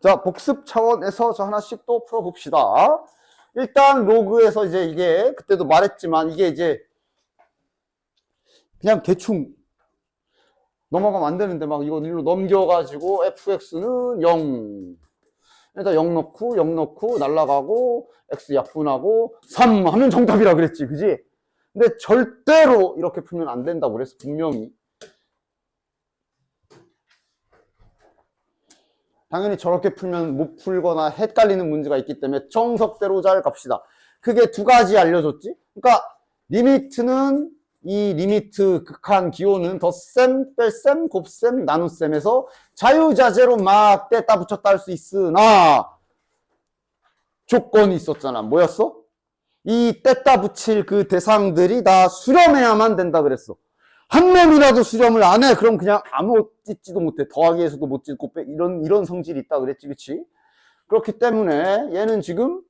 자, 복습 차원에서 저 하나씩 또 풀어봅시다. 일단 로그에서 이제 이게 그때도 말했지만 이게 이제 그냥 대충 넘어가면 안 되는데 막 이거 일로 넘겨가지고 fx는 0. 일단 0 넣고 날라가고 x 약분하고 3 하면 정답이라 그랬지, 그지? 근데 절대로 이렇게 풀면 안 된다고 그랬어, 분명히. 당연히 저렇게 풀면 못 풀거나 헷갈리는 문제가 있기 때문에 정석대로 잘 갑시다. 그게 두 가지 알려줬지? 그러니까 리미트는 이 리미트 극한 기호는 덧셈, 뺄셈, 곱셈, 나눗셈에서 자유자재로 막 뗐다 붙였다 할 수 있으나 조건이 있었잖아. 뭐였어? 이 뗐다 붙일 그 대상들이 다 수렴해야만 된다 그랬어. 한 놈이라도 수렴을 안 해. 그럼 그냥 아무 찢지도 못해. 더하기에서도 못 찢고 이런 성질이 있다 그랬지, 그치? 그렇기 때문에 얘는 지금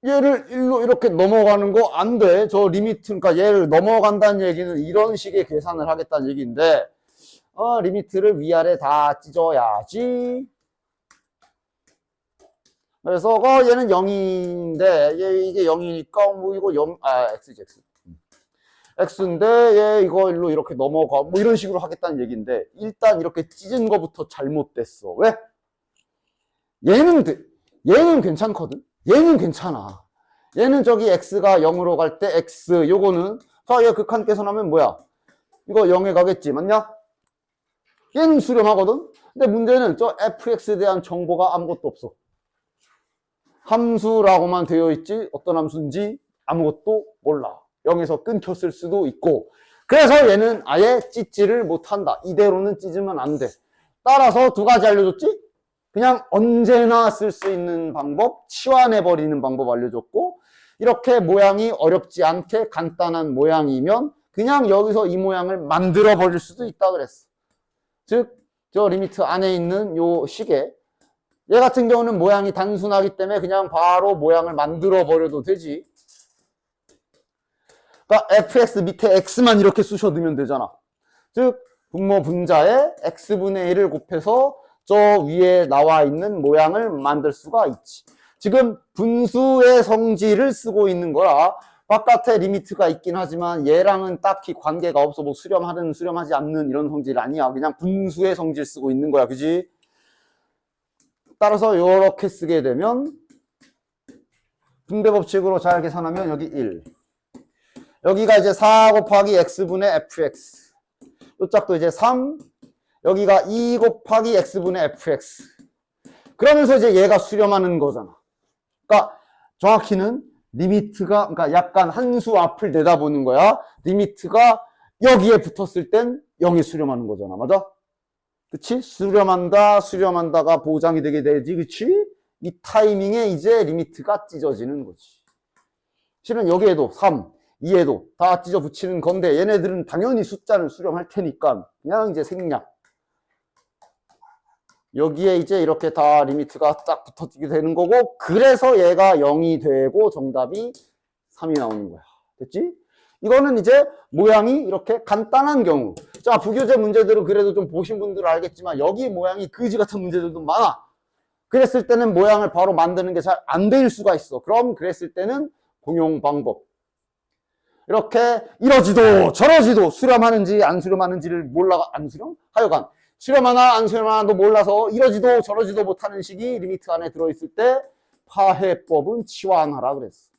얘를 일로 이렇게 넘어가는 거 안 돼. 저 리미트, 그러니까 얘를 넘어간다는 얘기는 이런 식의 계산을 하겠다는 얘기인데, 리미트를 위아래 다 찢어야지. 그래서 얘는 0인데 이게 0이니까 뭐 이거 0, x지 x. x인데 얘 이거 일로 이렇게 넘어가 뭐 이런 식으로 하겠다는 얘기인데 일단 이렇게 찢은 거부터 잘못됐어. 왜? 얘는 괜찮거든. 얘는 괜찮아. 얘는 저기 x가 0으로 갈 때 x 요거는 얘 극한 계산하면 뭐야? 이거 0에 가겠지, 맞냐? 얘는 수렴하거든. 근데 문제는 저 fx에 대한 정보가 아무것도 없어. 함수라고만 되어 있지 어떤 함수인지 아무것도 몰라. 0에서 끊겼을 수도 있고. 그래서 얘는 아예 찢지를 못한다. 이대로는 찢으면 안 돼. 따라서 두 가지 알려줬지? 그냥 언제나 쓸 수 있는 방법, 치환해버리는 방법 알려줬고, 이렇게 모양이 어렵지 않게 간단한 모양이면 그냥 여기서 이 모양을 만들어버릴 수도 있다 그랬어. 즉, 저 리미트 안에 있는 요 시계, 얘 같은 경우는 모양이 단순하기 때문에 그냥 바로 모양을 만들어 버려도 되지. 그러니까 fx 밑에 x만 이렇게 쑤셔두면 되잖아. 즉 분모 분자에 x분의 1을 곱해서 저 위에 나와 있는 모양을 만들 수가 있지. 지금 분수의 성질을 쓰고 있는 거라 바깥에 리미트가 있긴 하지만 얘랑은 딱히 관계가 없어. 뭐 수렴하든 수렴하지 않는 이런 성질 아니야. 그냥 분수의 성질 쓰고 있는 거야. 그지? 따라서 이렇게 쓰게 되면 분배 법칙으로 잘 계산하면 여기 1. 여기가 이제 4 곱하기 x분의 fx. 요 짝도 이제 3. 여기가 2 곱하기 x분의 fx. 그러면서 이제 얘가 수렴하는 거잖아. 그러니까 정확히는 리미트가, 그러니까 약간 한 수 앞을 내다보는 거야. 리미트가 여기에 붙었을 땐 0이 수렴하는 거잖아. 맞아? 그치? 수렴한다가 보장이 되게 되지, 그치? 이 타이밍에 이제 리미트가 찢어지는 거지. 실은 여기에도 3, 2에도 다 찢어 붙이는 건데 얘네들은 당연히 숫자는 수렴할 테니까 그냥 이제 생략. 여기에 이제 이렇게 다 리미트가 딱 붙어지게 되는 거고 그래서 얘가 0이 되고 정답이 3이 나오는 거야. 됐지? 이거는 이제 모양이 이렇게 간단한 경우. 자, 부교재 문제들은 그래도 좀 보신 분들은 알겠지만 여기 모양이 그지 같은 문제들도 많아. 그랬을 때는 모양을 바로 만드는 게 잘 안 될 수가 있어. 그럼 그랬을 때는 공용 방법. 이렇게 이러지도 저러지도 수렴하는지 안 수렴하는지를 몰라. 안 수렴? 하여간 수렴하나 안 수렴하나도 몰라서 이러지도 저러지도 못하는 식이 리미트 안에 들어있을 때 파해법은 치환하라 그랬어.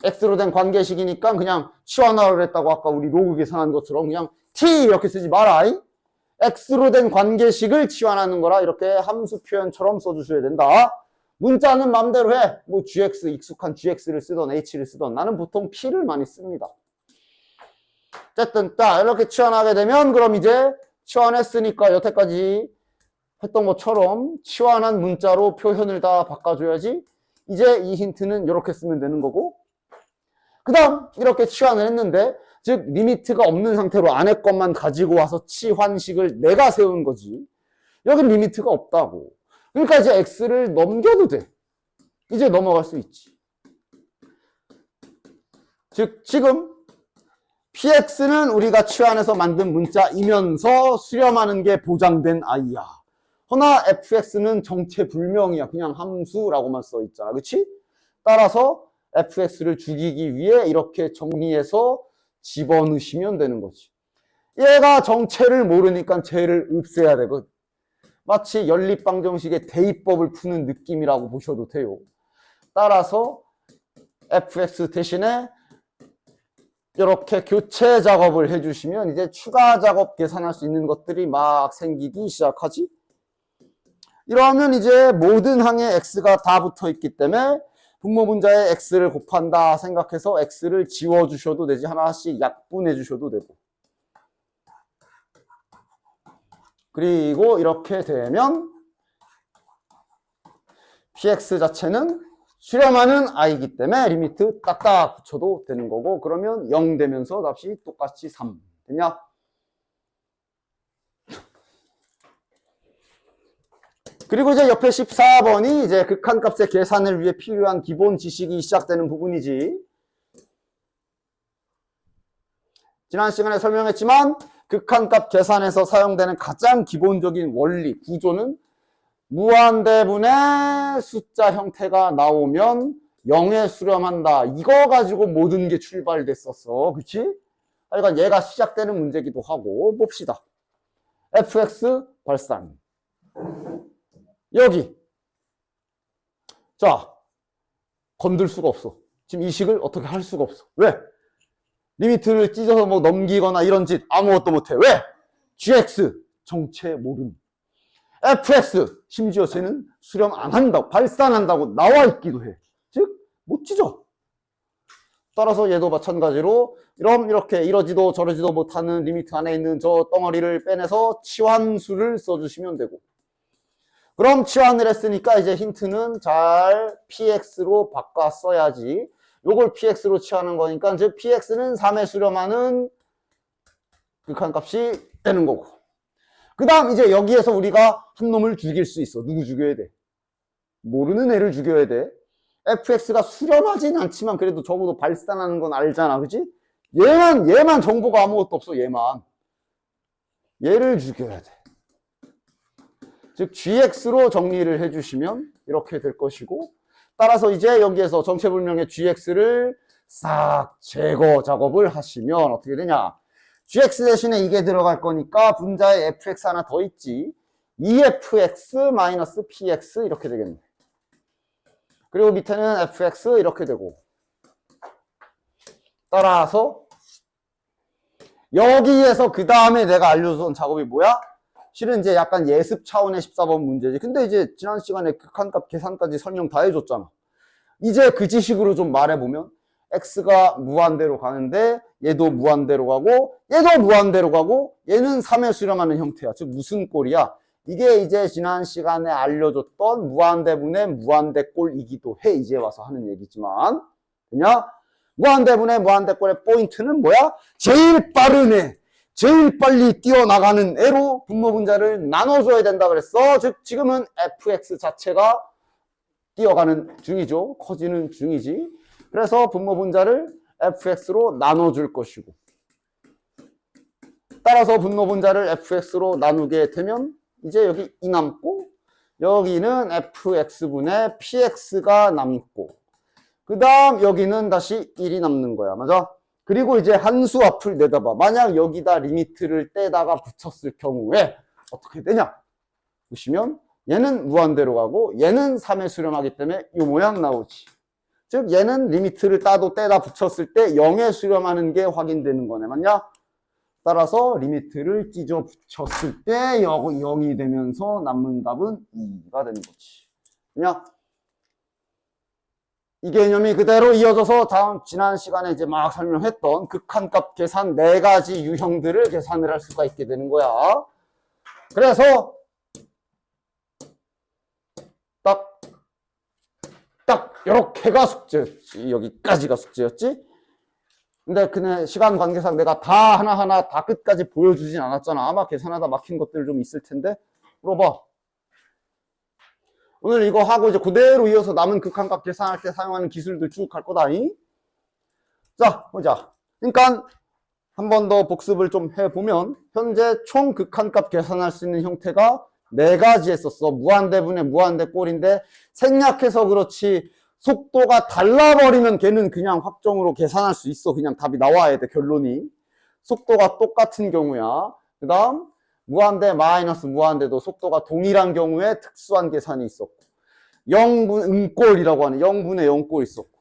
x로 된 관계식이니까 그냥 치환하라 그랬다고 아까 우리 로그 계산한 것처럼 그냥 t 이렇게 쓰지 마라. x로 된 관계식을 치환하는 거라 이렇게 함수 표현처럼 써주셔야 된다. 문자는 마음대로 해. 뭐 gx, 익숙한 gx를 쓰던 h를 쓰던 나는 보통 p를 많이 씁니다. 어쨌든 딱 이렇게 치환하게 되면 그럼 이제 치환했으니까 여태까지 했던 것처럼 치환한 문자로 표현을 다 바꿔줘야지. 이제 이 힌트는 이렇게 쓰면 되는 거고 그 다음 이렇게 치환을 했는데 즉 리미트가 없는 상태로 안에 것만 가지고 와서 치환식을 내가 세운 거지. 여긴 리미트가 없다고. 그러니까 이제 x를 넘겨도 돼. 이제 넘어갈 수 있지. 즉 지금 px는 우리가 치환해서 만든 문자이면서 수렴하는 게 보장된 i야. 허나 fx는 정체불명이야. 그냥 함수라고만 써 있잖아. 그치? 따라서 fx를 죽이기 위해 이렇게 정리해서 집어넣으시면 되는 거지. 얘가 정체를 모르니까 쟤를 없애야 되거든. 마치 연립방정식의 대입법을 푸는 느낌이라고 보셔도 돼요. 따라서 fx 대신에 이렇게 교체 작업을 해주시면 이제 추가 작업 계산할 수 있는 것들이 막 생기기 시작하지. 이러면 이제 모든 항에 x가 다 붙어 있기 때문에 분모 분자에 x를 곱한다 생각해서 x를 지워주셔도 되지. 하나씩 약분해 주셔도 되고. 그리고 이렇게 되면 px 자체는 수렴하는 i이기 때문에 리미트 딱딱 붙여도 되는 거고, 그러면 0 되면서 값이 똑같이 3 되냐? 그리고 이제 옆에 14번이 이제 극한값의 계산을 위해 필요한 기본 지식이 시작되는 부분이지. 지난 시간에 설명했지만 극한값 계산에서 사용되는 가장 기본적인 원리, 구조는 무한대분의 숫자 형태가 나오면 0에 수렴한다. 이거 가지고 모든 게 출발됐었어. 그치? 하여간 얘가 시작되는 문제기도 하고. 봅시다. fx 발산. 여기. 자, 건들 수가 없어. 지금 이 식을 어떻게 할 수가 없어. 왜? 리미트를 찢어서 뭐 넘기거나 이런 짓 아무것도 못해. 왜? gx 정체 모름. fx 심지어 쟤는 수렴 안 한다고, 발산한다고 나와 있기도 해. 즉 못 찢어. 따라서 얘도 마찬가지로 이렇게 이러지도 저러지도 못하는 리미트 안에 있는 저 덩어리를 빼내서 치환수를 써주시면 되고. 그럼 치환을 했으니까 이제 힌트는 잘 px로 바꿔 써야지. 요걸 px로 치환한 거니까 즉 px는 3에 수렴하는 극한값이 되는 거고. 그 다음 이제 여기에서 우리가 한 놈을 죽일 수 있어. 누구 죽여야 돼? 모르는 애를 죽여야 돼. fx가 수렴하진 않지만 그래도 적어도 발산하는 건 알잖아. 그치? 얘만 정보가 아무것도 없어. 얘를 죽여야 돼. 즉 gx로 정리를 해주시면 이렇게 될 것이고, 따라서 이제 여기에서 정체불명의 gx를 싹 제거 작업을 하시면 어떻게 되냐? gx 대신에 이게 들어갈 거니까 분자에 fx 하나 더 있지. 2fx-px 이렇게 되겠네. 그리고 밑에는 fx 이렇게 되고. 따라서 여기에서 그 다음에 내가 알려준 작업이 뭐야? 실은 이제 약간 예습 차원의 14번 문제지. 근데 이제 지난 시간에 극한값 계산까지 설명 다 해줬잖아. 이제 그 지식으로 좀 말해보면 x가 무한대로 가는데 얘도 무한대로 가고 얘도 무한대로 가고 얘는 3에 수렴하는 형태야. 즉 무슨 꼴이야? 이게 이제 지난 시간에 알려줬던 무한대분의 무한대꼴이기도 해. 이제 와서 하는 얘기지만. 그냥 무한대분의 무한대꼴의 포인트는 뭐야? 제일 빠른 애, 제일 빨리 뛰어나가는 애로 분모분자를 나눠줘야 된다 그랬어. 즉 지금은 fx 자체가 뛰어가는 중이죠. 커지는 중이지. 그래서 분모분자를 fx로 나눠줄 것이고, 따라서 분모분자를 fx로 나누게 되면 이제 여기 2 남고 여기는 fx분의 px가 남고 그 다음 여기는 다시 1이 남는 거야. 맞아? 그리고 이제 한수 앞을 내다봐. 만약 여기다 리미트를 떼다가 붙였을 경우에 어떻게 되냐? 보시면 얘는 무한대로 가고 얘는 3에 수렴하기 때문에 이 모양 나오지. 즉 얘는 리미트를 따도 떼다 붙였을 때 0에 수렴하는 게 확인되는 거네. 맞냐? 따라서 리미트를 찢어 붙였을 때 0이 되면서 남는 답은 2가 되는 거지. 그냥 이 개념이 그대로 이어져서 지난 시간에 이제 막 설명했던 극한값 계산 4가지 유형들을 계산을 할 수가 있게 되는 거야. 그래서 딱 이렇게가 숙제였지. 여기까지가 숙제였지. 근데 그냥 시간 관계상 내가 다 하나하나 다 끝까지 보여주진 않았잖아. 아마 계산하다 막힌 것들 좀 있을 텐데 물어봐. 오늘 이거 하고 이제 그대로 이어서 남은 극한값 계산할 때 사용하는 기술들 쭉 할 거다. 자, 보자. 그러니까 한 번 더 복습을 좀 해보면 현재 총 극한값 계산할 수 있는 형태가 4가지 했었어. 무한대분의 무한대꼴인데 생략해서 그렇지 속도가 달라버리면 걔는 그냥 확정으로 계산할 수 있어. 그냥 답이 나와야 돼, 결론이. 속도가 똑같은 경우야. 그 다음 무한대 마이너스 무한대도 속도가 동일한 경우에 특수한 계산이 있었고 0분 음꼴이라고 하는 0분의 0꼴 있었고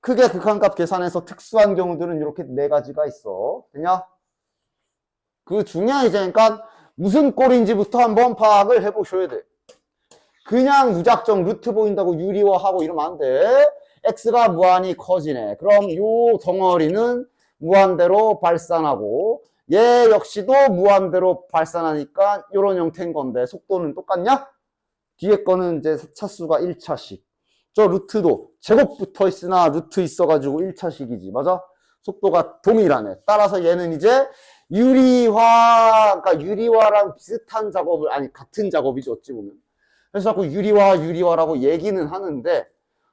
크게 극한값 계산해서 특수한 경우들은 이렇게 4가지가 있어. 되냐? 그 중에 이제 그러니까 무슨 꼴인지부터 한번 파악을 해보셔야 돼. 그냥 무작정 루트 보인다고 유리화하고 이러면 안 돼. x가 무한히 커지네. 그럼 요 덩어리는 무한대로 발산하고 얘 역시도 무한대로 발산하니까 이런 형태인 건데 속도는 똑같냐? 뒤에 거는 이제 차수가 1차씩. 저 루트도 제곱 붙어 있으나 루트 있어가지고 1차식이지. 맞아? 속도가 동일하네. 따라서 얘는 이제 유리화, 그러니까 유리화랑 비슷한 작업을, 아니, 같은 작업이죠. 어찌 보면. 그래서 자꾸 유리화라고 얘기는 하는데,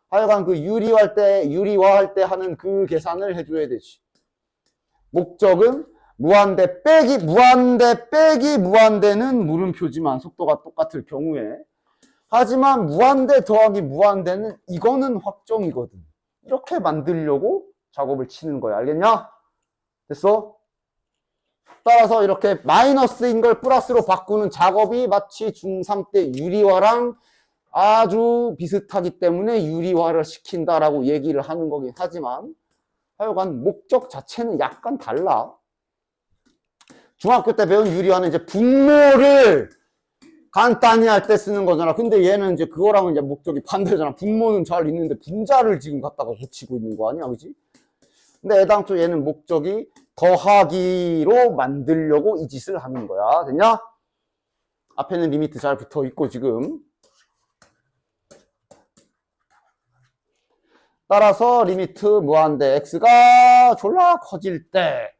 하여간 그 유리화할 때 하는 그 계산을 해줘야 되지. 목적은 무한대 빼기 무한대는 물음표지만 속도가 똑같을 경우에. 하지만 무한대 더하기 무한대는 이거는 확정이거든. 이렇게 만들려고 작업을 치는 거야. 알겠냐? 됐어? 따라서 이렇게 마이너스인 걸 플러스로 바꾸는 작업이 마치 중3 때 유리화랑 아주 비슷하기 때문에 유리화를 시킨다라고 얘기를 하는 거긴 하지만 하여간 목적 자체는 약간 달라. 중학교 때 배운 유리화는 이제 분모를 간단히 할 때 쓰는 거잖아. 근데 얘는 이제 그거랑은 이제 목적이 반대잖아. 분모는 잘 있는데 분자를 지금 갖다가 붙이고 있는 거 아니야, 그지? 근데 애당초 얘는 목적이 더하기로 만들려고 이 짓을 하는 거야. 됐냐? 앞에는 리미트 잘 붙어 있고 지금. 따라서 리미트 무한대 x가 졸라 커질 때.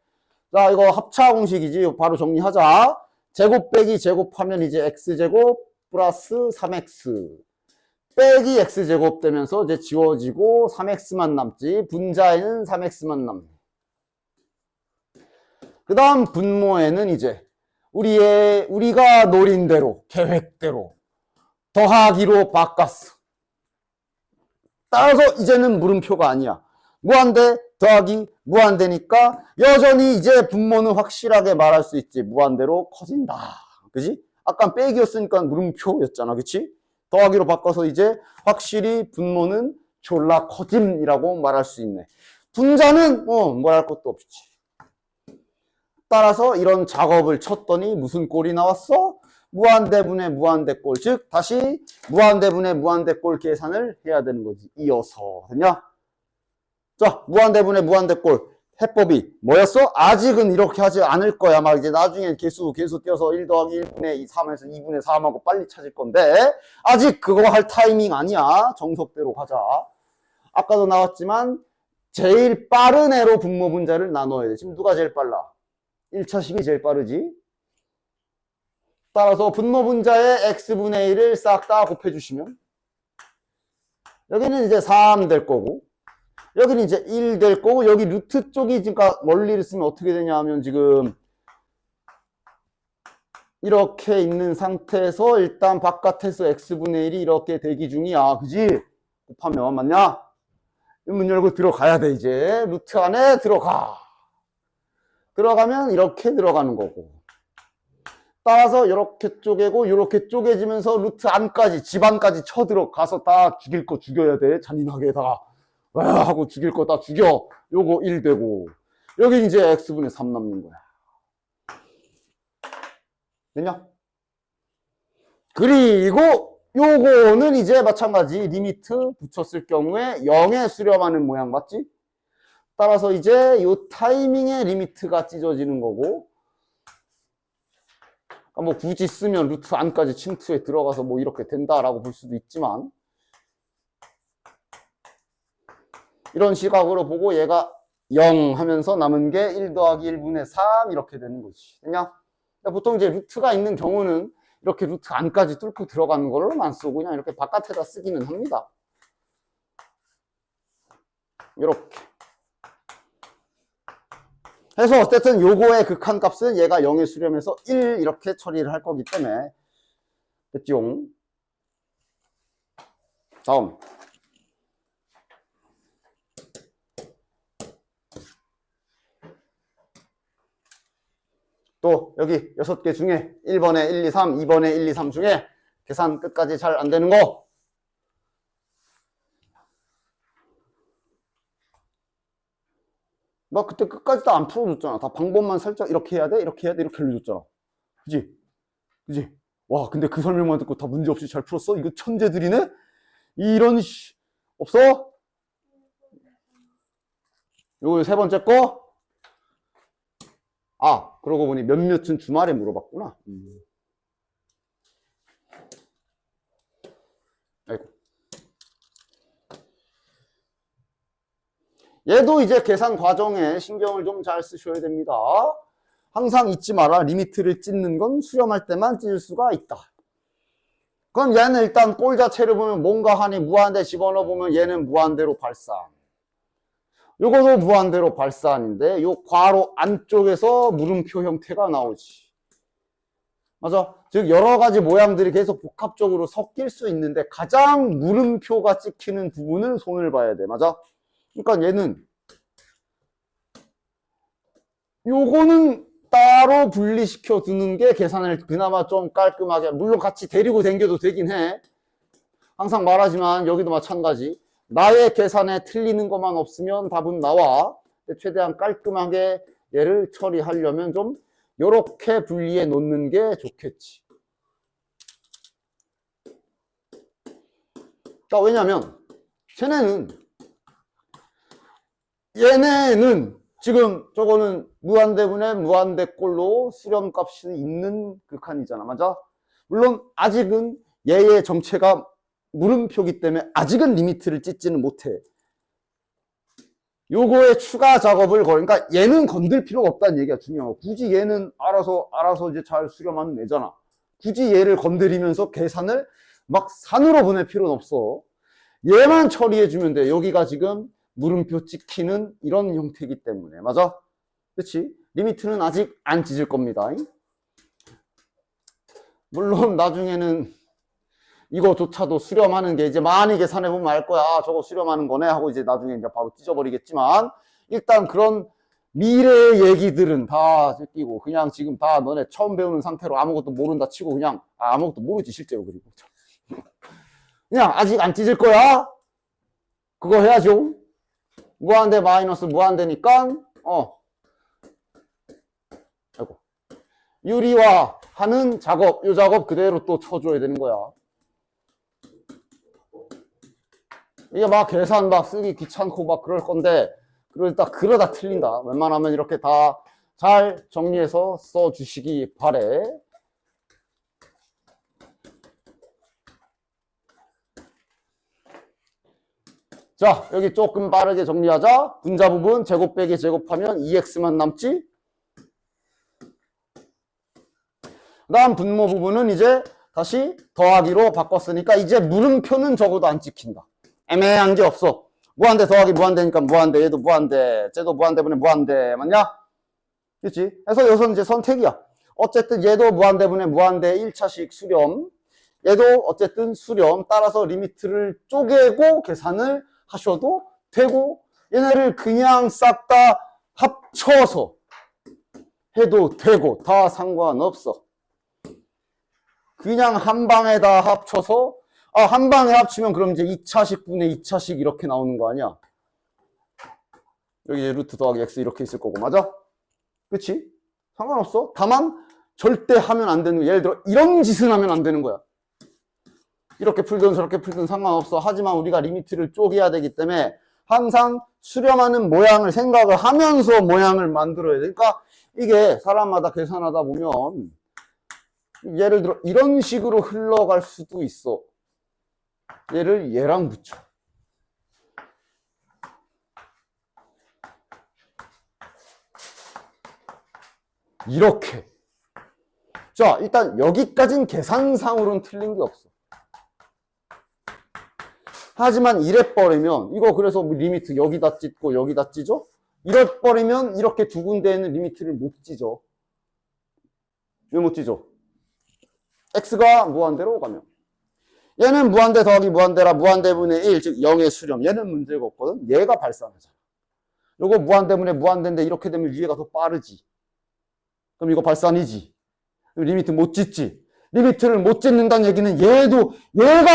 자, 이거 합차 공식이지. 바로 정리하자. 제곱 빼기 제곱하면 이제 x제곱 플러스 3x 빼기 x제곱 되면서 이제 지워지고 3x만 남지. 분자에는 3x만 남네. 그 다음 분모에는 이제 우리가 노린 대로 계획대로 더하기로 바꿨어. 따라서 이제는 물음표가 아니야. 무한대 더하기 무한대니까 여전히 이제 분모는 확실하게 말할 수 있지. 무한대로 커진다. 그지? 아까 빼기였으니까 물음표였잖아. 그치? 더하기로 바꿔서 이제 확실히 분모는 졸라 커짐이라고 말할 수 있네. 분자는 뭐랄 것도 없지. 따라서 이런 작업을 쳤더니 무슨 꼴이 나왔어? 무한대분의 무한대꼴. 즉 다시 무한대분의 무한대꼴 계산을 해야 되는 거지. 이어서. 됐냐? 자, 무한대분의 무한대꼴 해법이 뭐였어? 아직은 이렇게 하지 않을 거야. 막 이제 나중에 개수 띄어서 1 더하기 1분의 3에서 2분의 3하고 빨리 찾을 건데 아직 그거 할 타이밍 아니야. 정석대로 가자. 아까도 나왔지만 제일 빠른 애로 분모 분자를 나눠야 돼. 지금 누가 제일 빨라? 1차식이 제일 빠르지. 따라서 분모 분자의 x분의 1을 싹 다 곱해주시면 여기는 이제 3 될 거고 여기는 이제 1 될 거고 여기 루트 쪽이 그러니까 원리를 쓰면 어떻게 되냐 하면 지금 이렇게 있는 상태에서 일단 바깥에서 x분의 1이 이렇게 대기 중이야. 그지? 곱하면 맞냐? 문 열고 들어가야 돼. 이제 루트 안에 들어가면 이렇게 들어가는 거고 따라서 이렇게 쪼개고 이렇게 쪼개지면서 루트 안까지 집안까지 쳐들어가서 다 죽일 거 죽여야 돼. 잔인하게 다 하고 죽일 거 다 죽여. 요거 1 되고 여기 이제 x분의 3 남는 거야. 됐냐? 그리고 요거는 이제 마찬가지 리미트 붙였을 경우에 0에 수렴하는 모양 맞지? 따라서 이제 요 타이밍에 리미트가 찢어지는 거고 뭐 굳이 쓰면 루트 안까지 침투에 들어가서 뭐 이렇게 된다라고 볼 수도 있지만 이런 시각으로 보고 얘가 0 하면서 남은 게 1 더하기 1분의 3 이렇게 되는 거지. 그냥 보통 이제 루트가 있는 경우는 이렇게 루트 안까지 뚫고 들어가는 거로만 쓰고 그냥 이렇게 바깥에다 쓰기는 합니다. 이렇게. 해서 어쨌든 요거의 극한값은 얘가 0에 수렴해서 1 이렇게 처리를 할 거기 때문에 됐지용. 다음 또 여기 6개 중에 1번에 1, 2, 3, 2번에 1, 2, 3 중에 계산 끝까지 잘 안 되는 거 나 그때 끝까지 다 안 풀어줬잖아. 다 방법만 살짝 이렇게 해야 돼 이렇게 해야 돼 이렇게 알려줬잖아. 그지? 그지? 와 근데 그 설명만 듣고 다 문제없이 잘 풀었어? 이거 천재들이네? 이런 없어? 요거 세 번째 거? 아 그러고 보니 몇몇은 주말에 물어봤구나. 아이고. 얘도 이제 계산 과정에 신경을 좀 잘 쓰셔야 됩니다. 항상 잊지 마라. 리미트를 찢는 건 수렴할 때만 찢을 수가 있다. 그럼 얘는 일단 꼴 자체를 보면 뭔가 하니 무한대 집어넣어 보면 얘는 무한대로 발산. 요것도 무한대로 발산인데 요 괄호 안쪽에서 물음표 형태가 나오지. 맞아? 즉 여러 가지 모양들이 계속 복합적으로 섞일 수 있는데 가장 물음표가 찍히는 부분을 손을 봐야 돼. 맞아? 그러니까 얘는 요거는 따로 분리시켜 두는 게 계산을 그나마 좀 깔끔하게, 물론 같이 데리고 댕겨도 되긴 해. 항상 말하지만 여기도 마찬가지. 나의 계산에 틀리는 것만 없으면 답은 나와. 최대한 깔끔하게 얘를 처리하려면 좀 요렇게 분리해 놓는 게 좋겠지. 그러니까 왜냐면 얘네는 지금 저거는 무한대분의 무한대꼴로 수렴값이 있는 극한이잖아. 맞아? 물론 아직은 얘의 정체가 물음표기 때문에 아직은 리미트를 찢지는 못해. 요거에 추가 작업을 그러니까 얘는 건들 필요가 없다는 얘기가 중요하고, 굳이 얘는 알아서 이제 잘 수렴하면 되잖아. 굳이 얘를 건드리면서 계산을 막 산으로 보낼 필요는 없어. 얘만 처리해주면 돼. 여기가 지금 물음표 찍히는 이런 형태이기 때문에. 맞아? 그치? 리미트는 아직 안 찢을 겁니다. 물론 나중에는 이거조차도 수렴하는 게 이제 많이 계산해보면 알 거야. 아, 저거 수렴하는 거네 하고 이제 나중에 이제 바로 찢어버리겠지만, 일단 그런 미래의 얘기들은 다 끼고 그냥 지금 다 너네 처음 배우는 상태로 아무것도 모른다 치고 그냥 아무것도 모르지 실제로. 그리고 그냥 아직 안 찢을 거야. 그거 해야죠. 무한대 마이너스 무한대니까 아이고. 유리화 하는 작업, 이 작업 그대로 또 쳐줘야 되는 거야. 이게 막 계산 막 쓰기 귀찮고 막 그럴 건데 그러다 틀린다. 웬만하면 이렇게 다 잘 정리해서 써주시기 바래. 자, 여기 조금 빠르게 정리하자. 분자 부분 제곱 빼기 제곱하면 2x만 남지. 그 다음 분모 부분은 이제 다시 더하기로 바꿨으니까 이제 물음표는 적어도 안 찍힌다. 애매한 게 없어. 무한대 더하기 무한대니까 무한대, 얘도 무한대, 쟤도 무한대분의 무한대, 맞냐? 그치? 그래서 여기서 이제 선택이야. 어쨌든 얘도 무한대분의 무한대 1차식 수렴, 얘도 어쨌든 수렴, 따라서 리미트를 쪼개고 계산을 하셔도 되고, 얘네를 그냥 싹 다 합쳐서 해도 되고, 다 상관없어. 그냥 한 방에 다 합쳐서, 한 방에 합치면 그럼 이제 2차식 분의 2차식 이렇게 나오는 거 아니야? 여기 루트 더하기 x 이렇게 있을 거고, 맞아? 그치? 상관없어. 다만 절대 하면 안 되는 거야. 예를 들어 이런 짓을 하면 안 되는 거야. 이렇게 풀든 저렇게 풀든 상관없어. 하지만 우리가 리미트를 쪼개야 되기 때문에 항상 수렴하는 모양을 생각을 하면서 모양을 만들어야 돼. 그러니까 이게 사람마다 계산하다 보면 예를 들어 이런 식으로 흘러갈 수도 있어. 얘를 얘랑 붙여. 이렇게. 자, 일단 여기까지는 계산상으로는 틀린 게 없어. 하지만 이래 버리면 이거 그래서 리미트 여기다 찢고 여기다 찢어? 이래버리면 이렇게 두 군데에 있는 리미트를 못 찢어. 왜 못 찢어? x가 무한대로 가면. 얘는 무한대 더하기 무한대라 무한대분의 1, 즉 0의 수렴. 얘는 문제가 없거든. 얘가 발산하잖아. 요거 무한대분의 무한대인데 이렇게 되면 위에가 더 빠르지. 그럼 이거 발산이지. 리미트 못 찢지. 리미트를 못 찢는다는 얘기는 얘가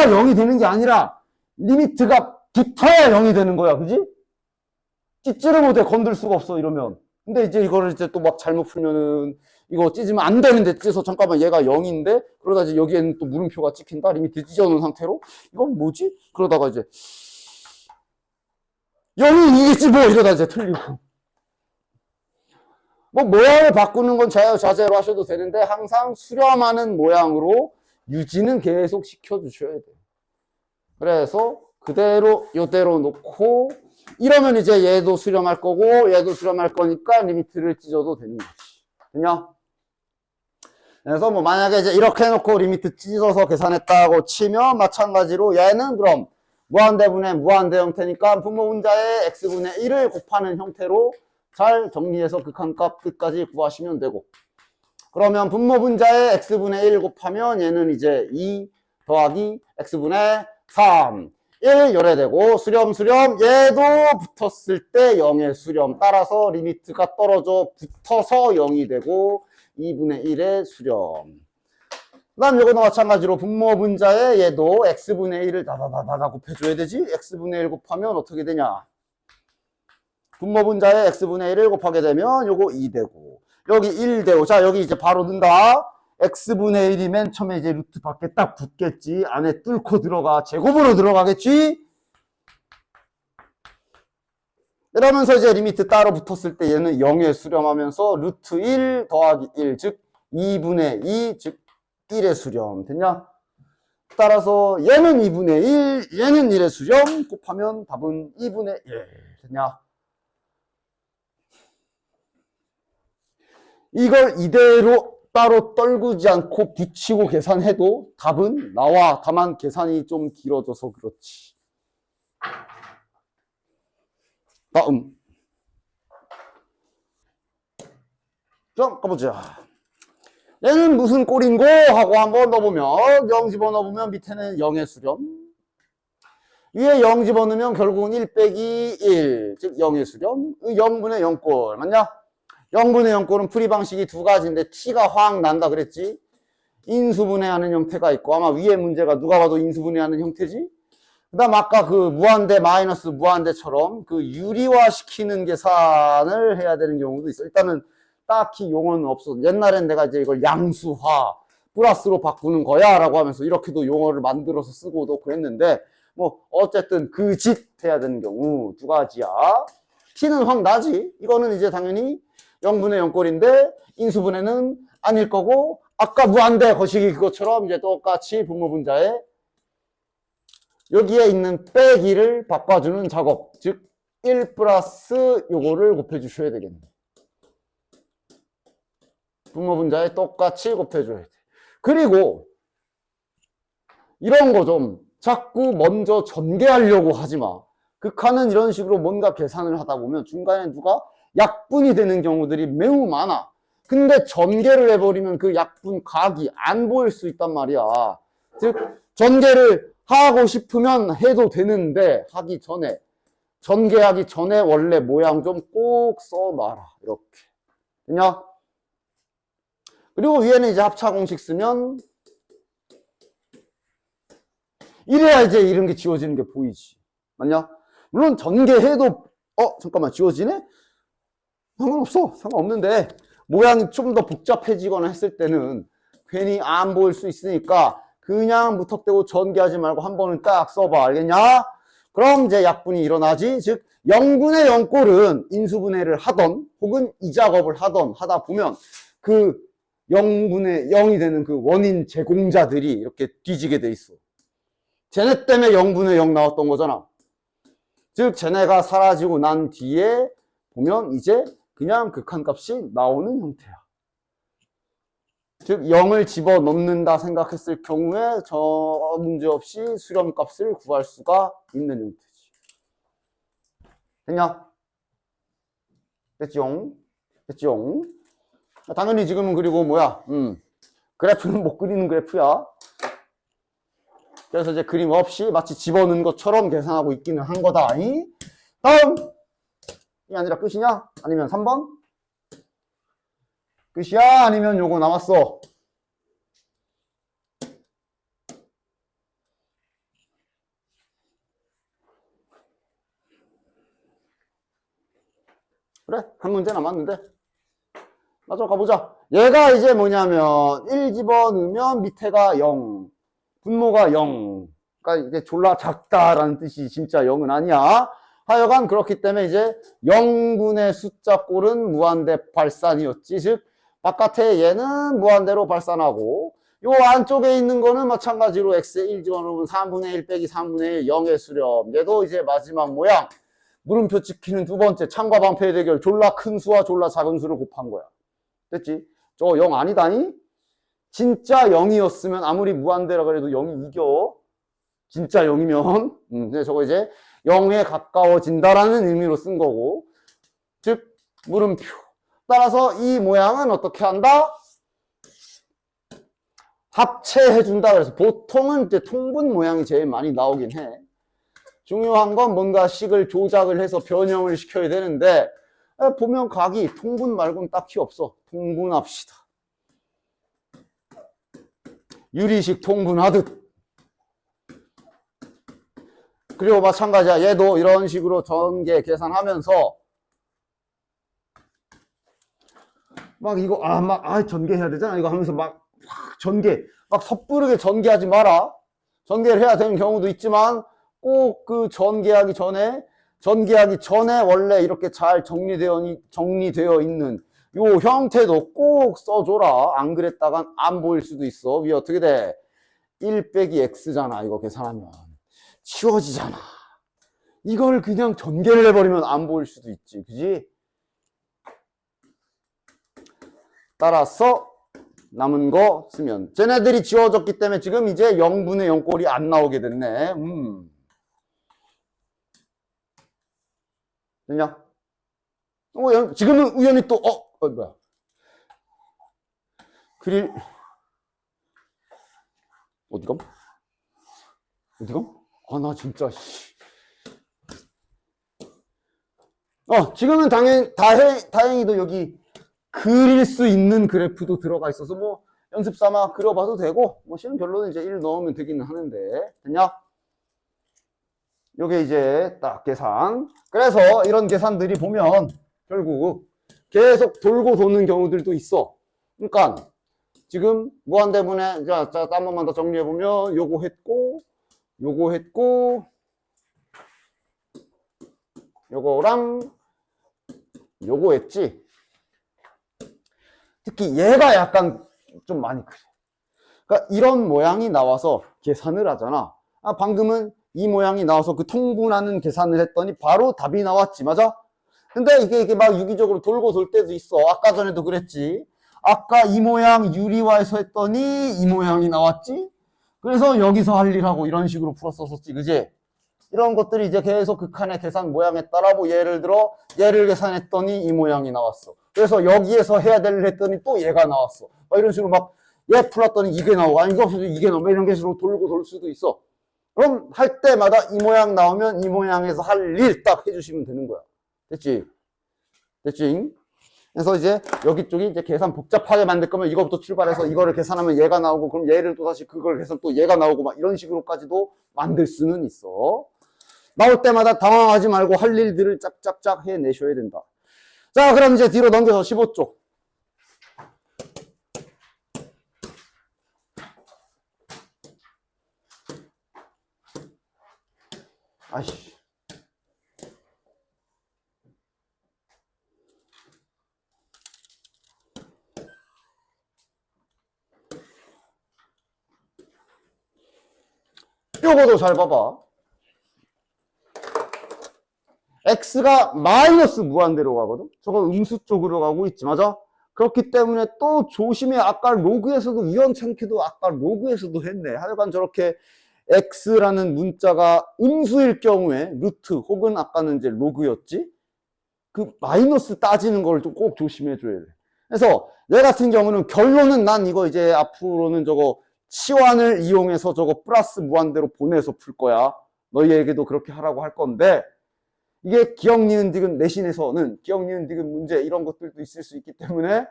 0이 되는 게 아니라 리미트가 붙어야 0이 되는 거야. 그지? 찢지를 못해. 건들 수가 없어. 이러면. 근데 이제 이거를 이제 또 막 잘못 풀면은 이거 찢으면 안 되는데 찢어서 잠깐만 얘가 0인데 그러다 이제 여기에는 또 물음표가 찍힌다. 리미트 찢어놓은 상태로. 이건 뭐지? 그러다가 이제 0이 이겠지 뭐 이러다 이제 틀리고. 뭐 모양을 바꾸는 건 자유자재로 하셔도 되는데 항상 수렴하는 모양으로 유지는 계속 시켜주셔야 돼요. 그래서 그대로 요대로 놓고 이러면 이제 얘도 수렴할 거고 얘도 수렴할 거니까 리미트를 찢어도 되는 거지. 됐냐? 그래서 뭐 만약에 이제 이렇게 해놓고 리미트 찢어서 계산했다고 치면 마찬가지로 얘는 그럼 무한대분의 무한대 형태니까 분모분자의 x분의 1을 곱하는 형태로 잘 정리해서 극한값 끝까지 구하시면 되고, 그러면 분모분자의 x분의 1 곱하면 얘는 이제 2 더하기 x분의 3 1 열애되고 수렴 얘도 붙었을 때 0의 수렴 따라서 리미트가 떨어져 붙어서 0이 되고 2분의 1의 수렴. 그 다음 이거도 마찬가지로 분모분자의 얘도 x분의 1을 다다다다다 곱해줘야 되지. x분의 1 곱하면 어떻게 되냐, 분모분자의 x분의 1을 곱하게 되면 요거 2 되고 여기 1 되고, 자 여기 이제 바로 넣는다. x분의 1이 맨 처음에 이제 루트 밖에 딱 붙겠지. 안에 뚫고 들어가 제곱으로 들어가겠지. 이러면서 이제 리미트 따로 붙었을 때 얘는 0에 수렴하면서 루트 1 더하기 1, 즉 2분의 2, 즉 1의 수렴. 됐냐? 따라서 얘는 2분의 1, 얘는 1의 수렴 곱하면 답은 2분의 1. 됐냐? 이걸 이대로 따로 떨구지 않고 붙이고 계산해도 답은 나와. 다만 계산이 좀 길어져서 그렇지. 다음. 자, 가보자. 얘는 무슨 꼴인고? 하고 한번 넣어보면 0 집어넣어보면 밑에는 0의 수렴. 위에 0 집어넣으면 결국은 1 빼기 1, 즉 0의 수렴. 0분의 0꼴. 맞냐? 0분의 0꼴은 풀이 방식이 두 가지인데 t가 확 난다 그랬지? 인수분해하는 형태가 있고, 아마 위에 문제가 누가 봐도 인수분해하는 형태지? 그 다음 아까 그 무한대 마이너스 무한대처럼 그 유리화 시키는 계산을 해야 되는 경우도 있어. 일단은 딱히 용어는 없어. 옛날엔 내가 이제 이걸 양수화 플러스로 바꾸는 거야 라고 하면서 이렇게도 용어를 만들어서 쓰고도 그랬는데, 뭐 어쨌든 그 짓 해야 되는 경우 두 가지야. t는 확 나지. 이거는 이제 당연히 0분의 0꼴인데 인수분해는 아닐 거고, 아까 무한대 거시기 그것처럼 이제 똑같이 분모분자에 여기에 있는 빼기를 바꿔주는 작업, 즉 1 플러스 요거를 곱해주셔야 되겠네. 분모분자에 똑같이 곱해줘야 돼. 그리고 이런 거 좀 자꾸 먼저 전개하려고 하지 마. 극한은 이런 식으로 뭔가 계산을 하다 보면 중간에 누가 약분이 되는 경우들이 매우 많아. 근데 전개를 해버리면 그 약분 각이 안 보일 수 있단 말이야. 즉 전개를 하고 싶으면 해도 되는데 하기 전에, 전개하기 전에 원래 모양 좀 꼭 써놔라. 이렇게. 됐냐? 그리고 위에는 이제 합차 공식 쓰면 이래야 이제 이런 게 지워지는 게 보이지. 맞냐? 물론 전개해도 잠깐만 지워지네? 상관없어. 상관없는데 모양이 좀 더 복잡해지거나 했을 때는 괜히 안 보일 수 있으니까 그냥 무턱대고 전개하지 말고 한 번은 딱 써봐. 알겠냐? 그럼 이제 약분이 일어나지. 즉 0분의 0꼴은 인수분해를 하던 혹은 이 작업을 하던 하다 보면 그 0분의 0이 되는 그 원인 제공자들이 이렇게 뒤지게 돼 있어. 쟤네 때문에 0분의 0 나왔던 거잖아. 즉 쟤네가 사라지고 난 뒤에 보면 이제 그냥 극한값이 나오는 형태야. 즉 0을 집어넣는다 생각했을 경우에 저 문제없이 수렴값을 구할 수가 있는 형태지. 됐냐? 됐지용? 됐지용? 당연히 지금은 그리고 뭐야? 그래프는 못 그리는 그래프야. 그래서 이제 그림 없이 마치 집어넣은 것처럼 계산하고 있기는 한 거다. 다음! 이 아니라 끝이냐? 아니면 3번? 끝이야? 아니면 요거 남았어? 그래, 한 문제 남았는데. 맞아, 가보자. 얘가 이제 뭐냐면, 1 집어넣으면 밑에가 0, 분모가 0. 그러니까 이게 졸라 작다라는 뜻이 진짜 0은 아니야. 하여간 그렇기 때문에 이제 0분의 숫자 꼴은 무한대 발산이었지. 즉, 바깥에 얘는 무한대로 발산하고, 요 안쪽에 있는 거는 마찬가지로 x에 1 집어넣으면 3분의 1 빼기 3분의 1 0의 수렴. 얘도 이제 마지막 모양. 물음표 찍히는 두 번째 창과 방패의 대결. 졸라 큰 수와 졸라 작은 수를 곱한 거야. 됐지? 저거 0 아니다니? 진짜 0이었으면 아무리 무한대라 그래도 0이 이겨. 진짜 0이면. 근데 저거 이제 0에 가까워진다라는 의미로 쓴 거고. 즉, 물음표. 따라서 이 모양은 어떻게 한다? 합체해준다. 그래서 보통은 이제 통분 모양이 제일 많이 나오긴 해. 중요한 건 뭔가 식을 조작을 해서 변형을 시켜야 되는데, 보면 각이 통분 말고는 딱히 없어. 통분합시다. 유리식 통분하듯. 그리고 마찬가지야. 얘도 이런 식으로 전개 계산하면서 막 이거 전개해야 되잖아. 이거 하면서 막 전개, 막 섣부르게 전개하지 마라. 전개를 해야 되는 경우도 있지만 꼭 그 전개하기 전에 원래 이렇게 잘 정리되어 있는 요 형태도 꼭 써줘라. 안 그랬다간 안 보일 수도 있어. 위 어떻게 돼? 1 빼기 x잖아. 이거 계산하면 치워지잖아. 이걸 그냥 전개를 해버리면 안 보일 수도 있지. 그지? 따라서 남은 거 쓰면 쟤네들이 지워졌기 때문에 지금 이제 0분의 0 꼴이 안 나오게 됐네. 됐냐? 지금은 우연히 또 뭐야? 그릴 어디감? 나 진짜 지금은 다행히도 여기 그릴 수 있는 그래프도 들어가 있어서 뭐 연습 삼아 그려봐도 되고 뭐 실은 결론은 이제 1 넣으면 되기는 하는데. 됐냐? 요게 이제 딱 계산. 그래서 이런 계산들이 보면 결국 계속 돌고 도는 경우들도 있어. 그러니까 지금 무한대분의 자 한 번만 더 정리해 보면 요거 했고 요거랑 요거 했지. 특히 얘가 약간 좀 많이 그래. 그러니까 이런 모양이 나와서 계산을 하잖아. 방금은 이 모양이 나와서 그 통분하는 계산을 했더니 바로 답이 나왔지. 맞아? 근데 이게 막 유기적으로 돌고 돌 때도 있어. 아까 전에도 그랬지. 아까 이 모양 유리화해서 했더니 이 모양이 나왔지. 그래서 여기서 할 일하고 이런 식으로 풀었었지. 그지? 이런 것들이 이제 계속 극한의 계산 모양에 따라 뭐 예를 들어 얘를 계산했더니 이 모양이 나왔어. 그래서 여기에서 해야 될 일 했더니 또 얘가 나왔어. 막 이런 식으로 막 얘 풀었더니 이게 나오고 아니 이거 없어도 이게 나오고 이런 식으로 돌고 돌 수도 있어. 그럼 할 때마다 이 모양 나오면 이 모양에서 할 일 딱 해주시면 되는 거야. 됐지? 그래서 이제 여기 쪽이 이제 계산 복잡하게 만들 거면 이거부터 출발해서 이거를 계산하면 얘가 나오고 그럼 얘를 또 다시 그걸 계산 또 얘가 나오고 막 이런 식으로까지도 만들 수는 있어. 나올 때마다 당황하지 말고 할 일들을 짝짝짝 해내셔야 된다. 자, 그럼 이제 뒤로 넘겨서 15쪽. 아이씨. 요거도 잘 봐봐. x가 마이너스 무한대로 가거든. 저거 음수 쪽으로 가고 있지. 맞아? 그렇기 때문에 또 조심해. 아까 로그에서도 우연찮게도 아까 로그에서도 했네. 하여간 저렇게 x라는 문자가 음수일 경우에 루트 혹은 아까는 이제 로그였지. 그 마이너스 따지는 걸 좀 꼭 조심해줘야 돼. 그래서 얘 같은 경우는 결론은 난 이거 이제 앞으로는 저거 치환을 이용해서 저거 플러스 무한대로 보내서 풀 거야. 너희에게도 그렇게 하라고 할 건데, 이게 기억, 니은, 디귿 내신에서는 기억, 니은, 디귿 문제 이런 것들도 있을 수 있기 때문에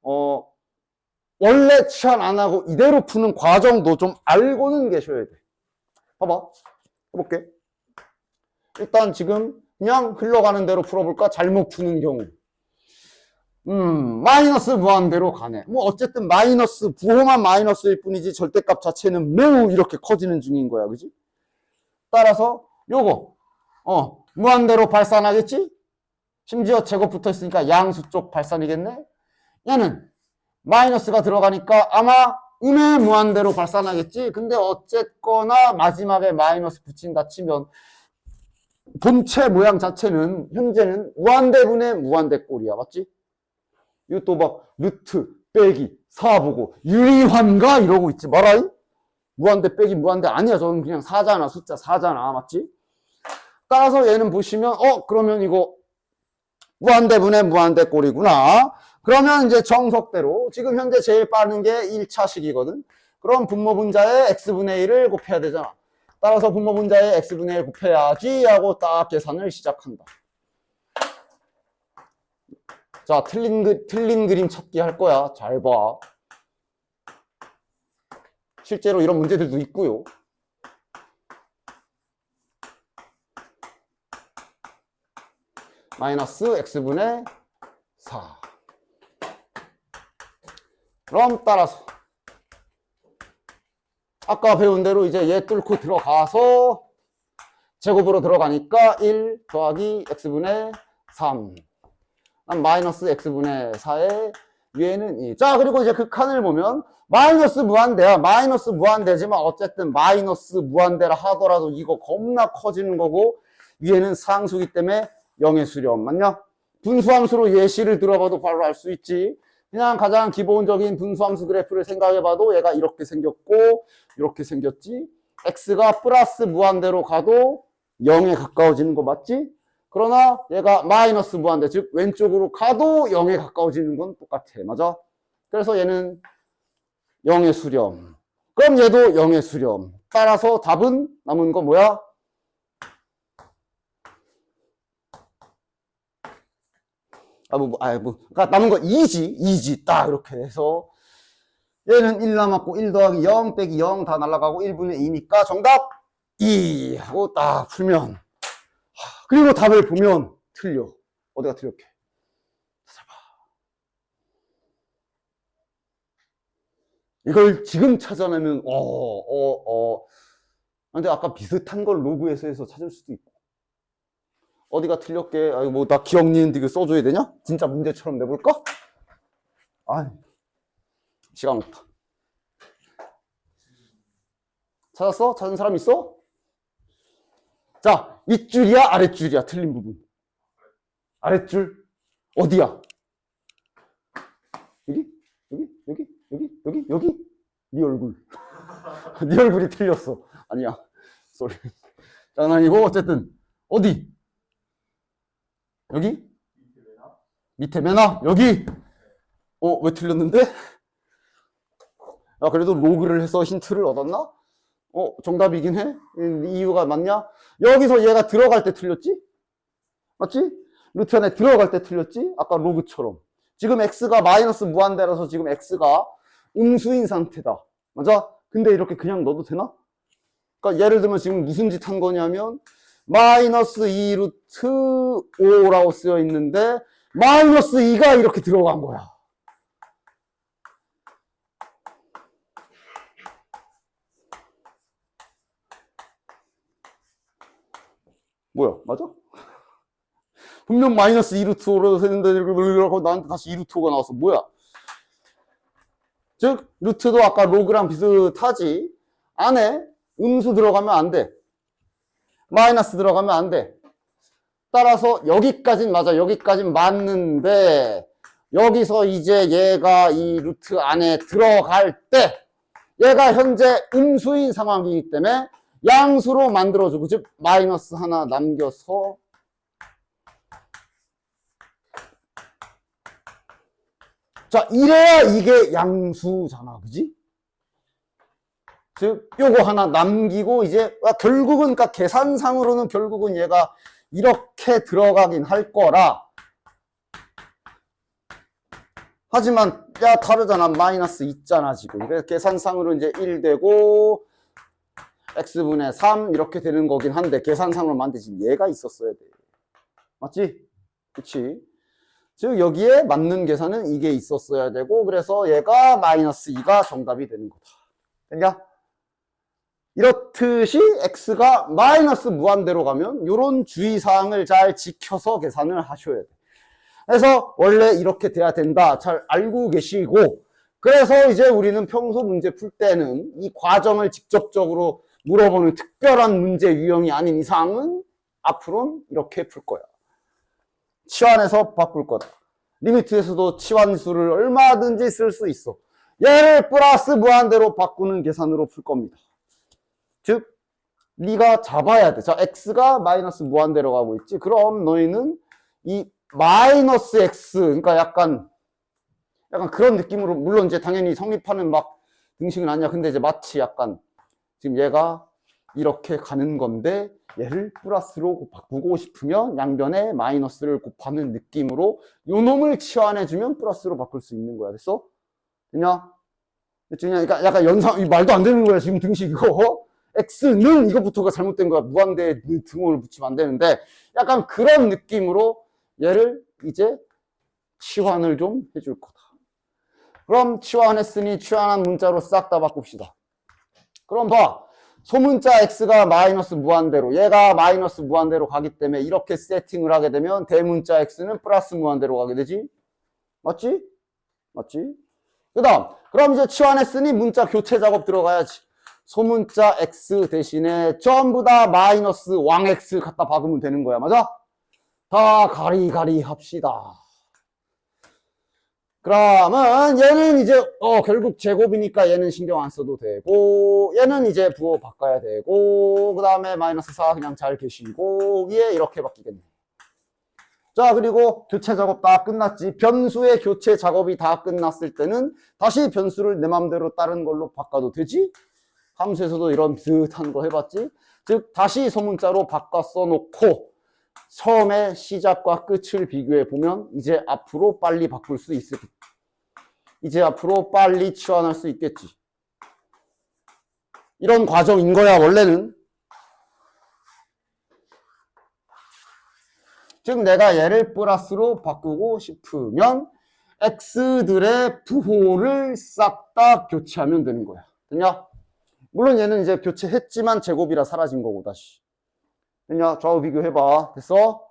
원래 치환 안 하고 이대로 푸는 과정도 좀 알고는 계셔야 돼. 봐봐. 해볼게. 일단 지금 그냥 흘러가는 대로 풀어볼까? 잘못 푸는 경우. 마이너스 무한대로 가네. 뭐 어쨌든 마이너스, 부호만 마이너스일 뿐이지 절대값 자체는 매우 이렇게 커지는 중인 거야. 그지? 따라서 요거 무한대로 발산하겠지? 심지어 제곱 붙어 있으니까 양수 쪽 발산이겠네? 얘는 마이너스가 들어가니까 아마 음의 무한대로 발산하겠지? 근데 어쨌거나 마지막에 마이너스 붙인다 치면 본체 모양 자체는 현재는 무한대분의 무한대 꼴이야. 맞지? 이거 또 막 루트 빼기 4 보고 유리환가 이러고 있지 마라이? 무한대 빼기 무한대 아니야. 저는 그냥 4잖아. 숫자 4잖아. 맞지? 따라서 얘는 보시면 그러면 이거 무한대분의 무한대 꼴이구나. 그러면 이제 정석대로 지금 현재 제일 빠른 게 1차식이거든. 그럼 분모분자에 x분의 1을 곱해야 되잖아. 따라서 분모분자에 x분의 1 곱해야지 하고 딱 계산을 시작한다. 자, 틀린 그림 찾기 할 거야. 잘 봐. 실제로 이런 문제들도 있고요. 마이너스 x분의 4. 그럼 따라서 아까 배운 대로 이제 얘 뚫고 들어가서 제곱으로 들어가니까 1 더하기 x분의 3. 마이너스 x분의 4의 위에는 2. 자, 그리고 이제 극한을 보면 마이너스 무한대야. 마이너스 무한대지만 어쨌든 마이너스 무한대라 하더라도 이거 겁나 커지는 거고 위에는 상수기 때문에 0의 수렴. 맞냐? 분수함수로 예시를 들어봐도 바로 알 수 있지. 그냥 가장 기본적인 분수함수 그래프를 생각해봐도 얘가 이렇게 생겼고 이렇게 생겼지. x가 플러스 무한대로 가도 0에 가까워지는 거 맞지? 그러나 얘가 마이너스 무한대, 즉 왼쪽으로 가도 0에 가까워지는 건 똑같아. 맞아? 그래서 얘는 0의 수렴. 그럼 얘도 0의 수렴. 따라서 답은 남은 거 뭐야? 그러니까 남은 거 2지. 딱 이렇게 해서 얘는 1 남았고 1 더하기 0 빼기 0 다 날아가고 1분의 2니까 정답 2 하고 딱 풀면, 그리고 답을 보면 틀려. 어디가 틀렸게? 찾아봐. 이걸 지금 찾아내면 근데 아까 비슷한 걸 로그에서 해서 찾을 수도 있고. 어디가 틀렸게? 나 기억 니은 디귿 써줘야 되냐? 진짜 문제처럼 내볼까? 시간 없다. 찾았어? 찾은 사람 있어? 자, 윗줄이야 아랫줄이야? 틀린 부분. 아랫줄 어디야? 여기? 네 얼굴. 네 얼굴이 틀렸어. 아니야. 쏘리. 장난이고 어쨌든 어디? 여기? 밑에 맨 앞? 여기? 왜 틀렸는데? 그래도 로그를 해서 힌트를 얻었나? 정답이긴 해? 이유가 맞냐? 여기서 얘가 들어갈 때 틀렸지? 맞지? 루트 안에 들어갈 때 틀렸지? 아까 로그처럼. 지금 x가 마이너스 무한대라서 지금 x가 음수인 상태다. 맞아? 근데 이렇게 그냥 넣어도 되나? 그러니까 예를 들면 지금 무슨 짓 한 거냐면 마이너스 2 루트 5라고 쓰여 있는데 마이너스 2가 이렇게 들어간 거야. 뭐야? 맞아? 분명 마이너스 2 루트 5라고 했는데 나한테 다시 2 루트 5가 나왔어. 뭐야? 즉 루트도 아까 로그랑 비슷하지. 안에 음수 들어가면 안 돼. 마이너스 들어가면 안 돼. 따라서 여기까진 맞아. 여기까진 맞는데 여기서 이제 얘가 이 루트 안에 들어갈 때 얘가 현재 음수인 상황이기 때문에 양수로 만들어주고, 즉 마이너스 하나 남겨서 자, 이래야 이게 양수잖아. 그지? 즉, 요거 하나 남기고, 이제, 결국은, 그러니까 계산상으로는 결국은 얘가 이렇게 들어가긴 할 거라. 하지만, 야, 다르잖아. 마이너스 있잖아, 지금. 그래서 계산상으로 이제 1 되고, x분의 3, 이렇게 되는 거긴 한데, 계산상으로 만들지. 얘가 있었어야 돼. 맞지? 그치? 즉, 여기에 맞는 계산은 이게 있었어야 되고, 그래서 얘가 마이너스 2가 정답이 되는 거다. 됐냐? 이렇듯이 x가 마이너스 무한대로 가면 이런 주의사항을 잘 지켜서 계산을 하셔야 돼. 그래서 원래 이렇게 돼야 된다. 잘 알고 계시고, 그래서 이제 우리는 평소 문제 풀 때는 이 과정을 직접적으로 물어보는 특별한 문제 유형이 아닌 이상은 앞으로는 이렇게 풀 거야. 치환해서 바꿀 거다. 리미트에서도 치환수를 얼마든지 쓸 수 있어. 얘를 플러스 무한대로 바꾸는 계산으로 풀 겁니다. 즉, 네가 잡아야 돼. 자, x가 마이너스 무한대로 가고 있지. 그럼 너희는 이 마이너스 x, 그러니까 약간 그런 느낌으로, 물론 이제 당연히 성립하는 막 등식은 아니야. 근데 이제 마치 약간 지금 얘가 이렇게 가는 건데 얘를 플러스로 바꾸고 싶으면 양변에 마이너스를 곱하는 느낌으로 요 놈을 치환해주면 플러스로 바꿀 수 있는 거야. 됐어? 됐냐? 그러니까 약간 연상, 말도 안 되는 거야. 지금 등식 이거. x는 이것부터가 잘못된 거야. 무한대에 등호를 붙이면 안 되는데 약간 그런 느낌으로 얘를 이제 치환을 좀 해줄 거다. 그럼 치환했으니 치환한 문자로 싹 다 바꿉시다. 그럼 봐. 소문자 x가 마이너스 무한대로, 얘가 마이너스 무한대로 가기 때문에 이렇게 세팅을 하게 되면 대문자 x는 플러스 무한대로 가게 되지? 맞지? 맞지? 그 다음, 그럼 이제 치환했으니 문자 교체 작업 들어가야지. 소문자 x 대신에 전부 다 마이너스 왕 x 갖다 박으면 되는 거야. 맞아? 다 가리가리 합시다. 그러면 얘는 이제 결국 제곱이니까 얘는 신경 안 써도 되고, 얘는 이제 부호 바꿔야 되고, 그 다음에 마이너스 4 그냥 잘 계시고, 위에 이렇게 바뀌겠네. 자, 그리고 교체 작업 다 끝났지. 변수의 교체 작업이 다 끝났을 때는 다시 변수를 내 맘대로 다른 걸로 바꿔도 되지? 함수에서도 이런 비슷한 거 해봤지? 즉, 다시 소문자로 바꿔 써놓고 처음에 시작과 끝을 비교해 보면 이제 앞으로 빨리 바꿀 수 있겠지. 이제 앞으로 빨리 치환할 수 있겠지. 이런 과정인 거야, 원래는. 즉, 내가 얘를 플러스로 바꾸고 싶으면 x들의 부호를 싹 다 교체하면 되는 거야. 됐냐? 물론 얘는 이제 교체했지만 제곱이라 사라진 거고, 다시. 됐냐? 좌우 비교해봐. 됐어?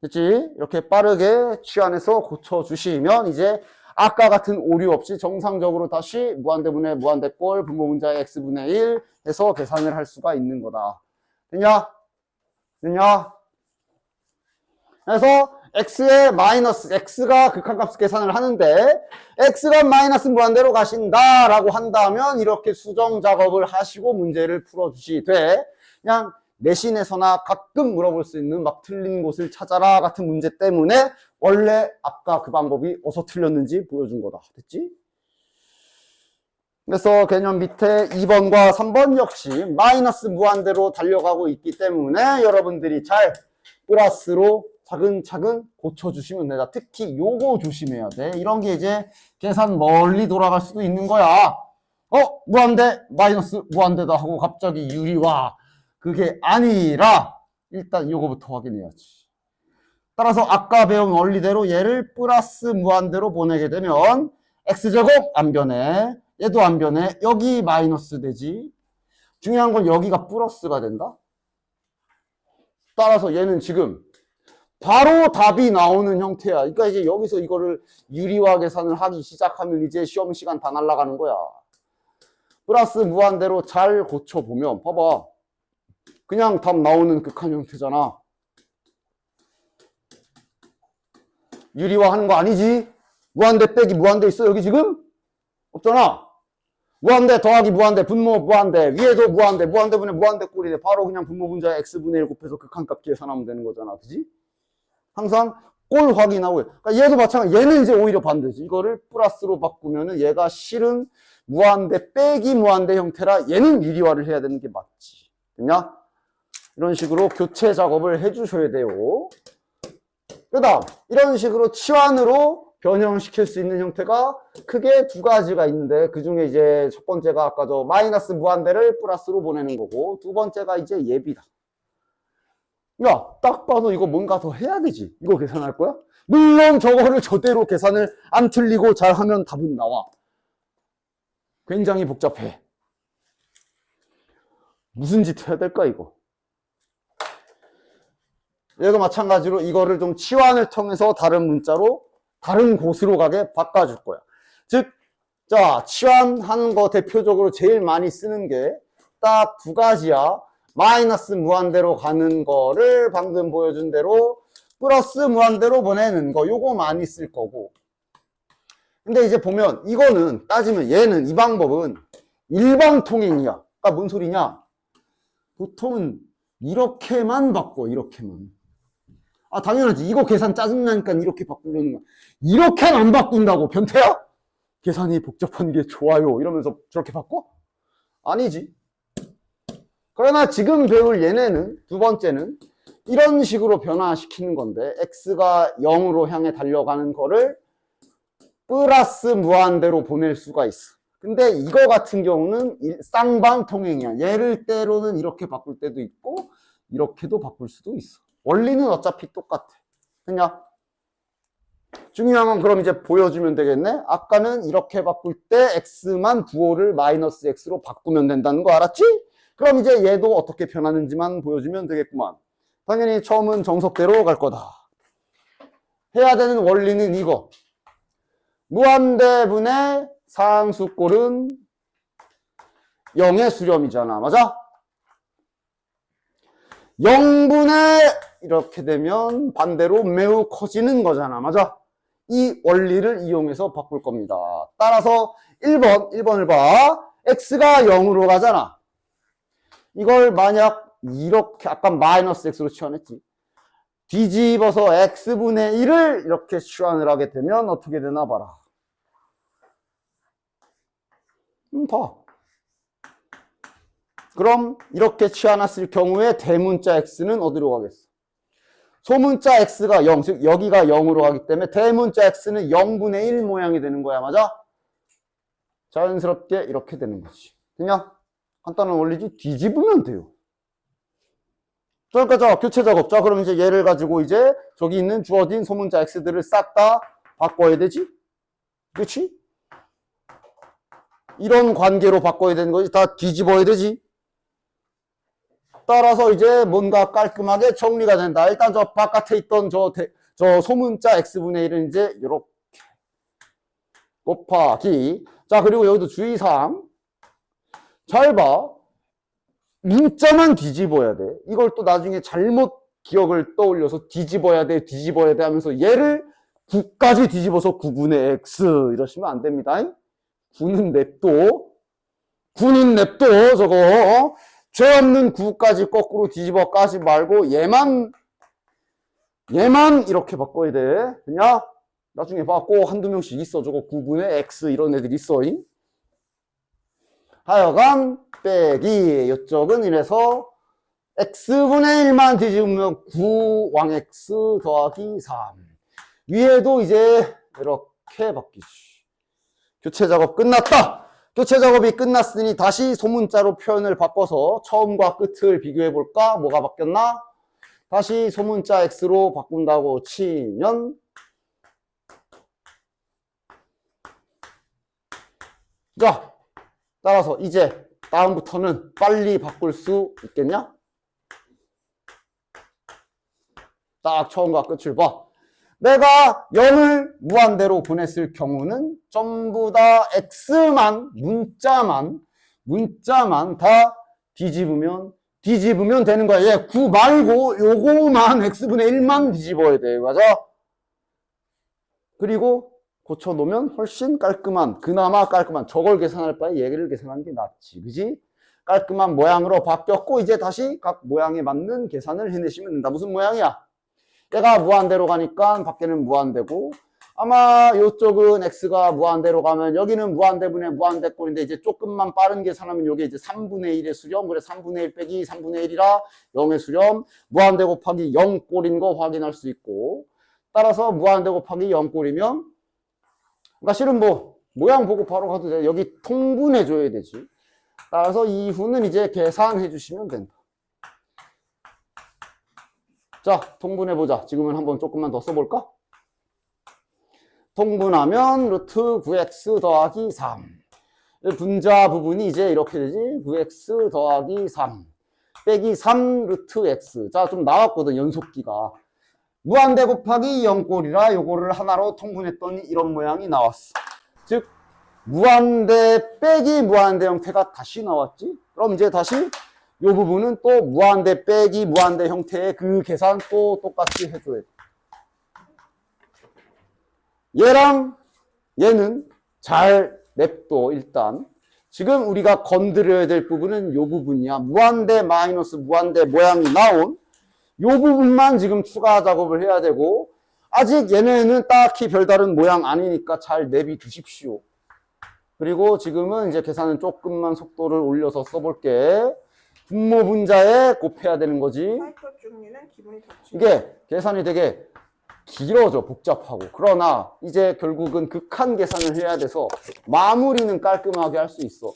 됐지? 이렇게 빠르게 치환해서 고쳐주시면 이제 아까 같은 오류 없이 정상적으로 다시 무한대분의 무한대꼴 분모분자의 x분의 1 해서 계산을 할 수가 있는 거다. 됐냐? 됐냐? 그래서 x의 마이너스, x가 극한값 계산을 하는데 x가 마이너스 무한대로 가신다라고 한다면 이렇게 수정 작업을 하시고 문제를 풀어주시되, 그냥 내신에서나 가끔 물어볼 수 있는 막 틀린 곳을 찾아라 같은 문제 때문에 원래 아까 그 방법이 어디서 틀렸는지 보여준 거다. 됐지? 그래서 개념 밑에 2번과 3번 역시 마이너스 무한대로 달려가고 있기 때문에 여러분들이 잘 플러스로 차근차근 고쳐주시면 된다. 특히 요거 조심해야 돼. 이런 게 이제 계산 멀리 돌아갈 수도 있는 거야. 무한대, 마이너스 무한대다 하고 갑자기 유리와 그게 아니라 일단 요거부터 확인해야지. 따라서 아까 배운 원리대로 얘를 플러스 무한대로 보내게 되면 x제곱 안 변해. 얘도 안 변해. 여기 마이너스 되지. 중요한 건 여기가 플러스가 된다. 따라서 얘는 지금 바로 답이 나오는 형태야. 그러니까 이제 여기서 이거를 유리화 계산을 하기 시작하면 이제 시험 시간 다 날아가는 거야. 플러스 무한대로 잘 고쳐보면 봐봐. 그냥 답 나오는 극한 형태잖아. 유리화 하는 거 아니지? 무한대 빼기 무한대 있어 여기 지금? 없잖아. 무한대 더하기 무한대 분모 무한대 위에도 무한대 무한대분의 무한대 꼴이네. 바로 그냥 분모 분자에 x분의 1 곱해서 극한값 계산하면 되는 거잖아. 그지? 항상 그걸 확인하고, 그러니까 얘도 마찬가지. 얘는 이제 오히려 반대지. 이거를 플러스로 바꾸면은 얘가 실은 무한대 빼기 무한대 형태라 얘는 미리화를 해야 되는 게 맞지. 됐냐? 이런 식으로 교체 작업을 해주셔야 돼요. 그 다음, 이런 식으로 치환으로 변형시킬 수 있는 형태가 크게 두 가지가 있는데, 그 중에 이제 첫 번째가 아까 저 마이너스 무한대를 플러스로 보내는 거고, 두 번째가 이제 예비다. 야, 딱 봐도 이거 뭔가 더 해야 되지. 이거 계산할 거야? 물론 저거를 저대로 계산을 안 틀리고 잘 하면 답은 나와. 굉장히 복잡해. 무슨 짓 해야 될까, 이거? 얘도 마찬가지로 이거를 좀 치환을 통해서 다른 문자로 다른 곳으로 가게 바꿔줄 거야. 즉, 자, 치환하는 거 대표적으로 제일 많이 쓰는 게 딱 두 가지야. 마이너스 무한대로 가는 거를 방금 보여준 대로 플러스 무한대로 보내는 거. 요거 많이 쓸 거고. 근데 이제 보면 이거는 따지면 얘는 이 방법은 일방통행이야. 그러니까 뭔 소리냐? 보통은 이렇게만 바꿔, 이렇게만. 아, 당연하지. 이거 계산 짜증나니까 이렇게 바꾸려는 거야. 이렇게는 안 바꾼다고, 변태야? 계산이 복잡한 게 좋아요. 이러면서 저렇게 바꿔? 아니지. 그러나 지금 배울 얘네는, 두 번째는 이런 식으로 변화시키는 건데, x가 0으로 향해 달려가는 거를 플러스 무한대로 보낼 수가 있어. 근데 이거 같은 경우는 쌍방통행이야. 얘를 때로는 이렇게 바꿀 때도 있고, 이렇게도 바꿀 수도 있어. 원리는 어차피 똑같아. 그냥 중요한 건 그럼 이제 보여주면 되겠네. 아까는 이렇게 바꿀 때 x만 부호를 마이너스 x로 바꾸면 된다는 거 알았지? 그럼 이제 얘도 어떻게 변하는지만 보여주면 되겠구만. 당연히 처음은 정석대로 갈 거다. 해야 되는 원리는 이거. 무한대분의 상수꼴은 0의 수렴이잖아. 맞아? 0분의 이렇게 되면 반대로 매우 커지는 거잖아. 맞아? 이 원리를 이용해서 바꿀 겁니다. 따라서 1번을 봐. x가 0으로 가잖아. 이걸 만약 이렇게 아까 마이너스 x로 치환했지. 뒤집어서 x분의 1을 이렇게 치환을 하게 되면 어떻게 되나 봐라. 봐. 그럼 이렇게 치환했을 경우에 대문자 x는 어디로 가겠어? 소문자 x가 0, 즉 여기가 0으로 가기 때문에 대문자 x는 0분의 1 모양이 되는 거야. 맞아? 자연스럽게 이렇게 되는 거지. 그냥 간단한 원리지. 뒤집으면 돼요. 그러니까 자, 교체 작업. 자, 그럼 이제 얘를 가지고 이제 저기 있는 주어진 소문자 x들을 싹 다 바꿔야 되지? 그렇지? 이런 관계로 바꿔야 되는 거지. 다 뒤집어야 되지. 따라서 이제 뭔가 깔끔하게 정리가 된다. 일단 저 바깥에 있던 저 소문자 x분의 1은 이제 이렇게 곱하기. 자, 그리고 여기도 주의사항. 잘 봐. 문자만 뒤집어야 돼. 이걸 또 나중에 잘못 기억을 떠올려서 뒤집어야 돼 하면서 얘를 9까지 뒤집어서 9분의 x 이러시면 안 됩니다. 9는 냅둬 저거. 죄 없는 9까지 거꾸로 뒤집어 까지 말고 얘만 이렇게 바꿔야 돼. 그냥 나중에 봐. 꼭 한두 명씩 있어. 저거 9분의 x 이런 애들 있어. 하여간 빼기 이쪽은 이래서 x분의 1만 뒤집으면 9왕x 더하기 3. 위에도 이제 이렇게 바뀌지. 교체 작업 끝났다. 교체 작업이 끝났으니 다시 소문자로 표현을 바꿔서 처음과 끝을 비교해 볼까? 뭐가 바뀌었나? 다시 소문자 x로 바꾼다고 치면 자, 따라서 이제 다음부터는 빨리 바꿀 수 있겠냐? 딱 처음과 끝을 봐. 내가 0을 무한대로 보냈을 경우는 전부 다 x만, 문자만 다 뒤집으면 되는 거야. 얘 9 말고 요거만 x분의 1만 뒤집어야 돼. 맞아? 그리고 고쳐놓으면 훨씬 그나마 깔끔한 저걸 계산할 바에 얘를 계산하는 게 낫지. 그지? 깔끔한 모양으로 바뀌었고 이제 다시 각 모양에 맞는 계산을 해내시면 된다. 무슨 모양이야? 얘가 무한대로 가니까 밖에는 무한대고, 아마 이쪽은 x가 무한대로 가면 여기는 무한대분의 무한대꼴인데 이제 조금만 빠른 계산하면 이게 이제 3분의 1의 수렴, 그래 3분의 1 빼기 3분의 1이라 0의 수렴, 무한대 곱하기 0꼴인 거 확인할 수 있고, 따라서 무한대 곱하기 0꼴이면, 그러니까 실은 뭐 모양 보고 바로 가도 돼. 여기 통분해 줘야 되지. 따라서 이후는 이제 계산해 주시면 된다. 자, 통분해 보자. 지금은 한번 조금만 더 써볼까? 통분하면 루트 9x 더하기 3. 분자 부분이 이제 이렇게 되지. 9x 더하기 3 빼기 3 루트 x. 자, 좀 나왔거든, 연속기가. 무한대 곱하기 0꼴이라 요거를 하나로 통분했더니 이런 모양이 나왔어. 즉 무한대 빼기 무한대 형태가 다시 나왔지. 그럼 이제 다시 요 부분은 또 무한대 빼기 무한대 형태의 그 계산 또 똑같이 해줘야 돼. 얘랑 얘는 잘 냅둬. 일단 지금 우리가 건드려야 될 부분은 요 부분이야. 무한대 마이너스 무한대 모양이 나온 요 부분만 지금 추가 작업을 해야 되고, 아직 얘네는 딱히 별다른 모양 아니니까 잘 내비 두십시오. 그리고 지금은 이제 계산은 조금만 속도를 올려서 써볼게. 분모 분자에 곱해야 되는 거지. 사이클 중리는 기분이 겹치죠. 이게 계산이 되게 길어져, 복잡하고. 그러나 이제 결국은 극한 계산을 해야 돼서 마무리는 깔끔하게 할 수 있어.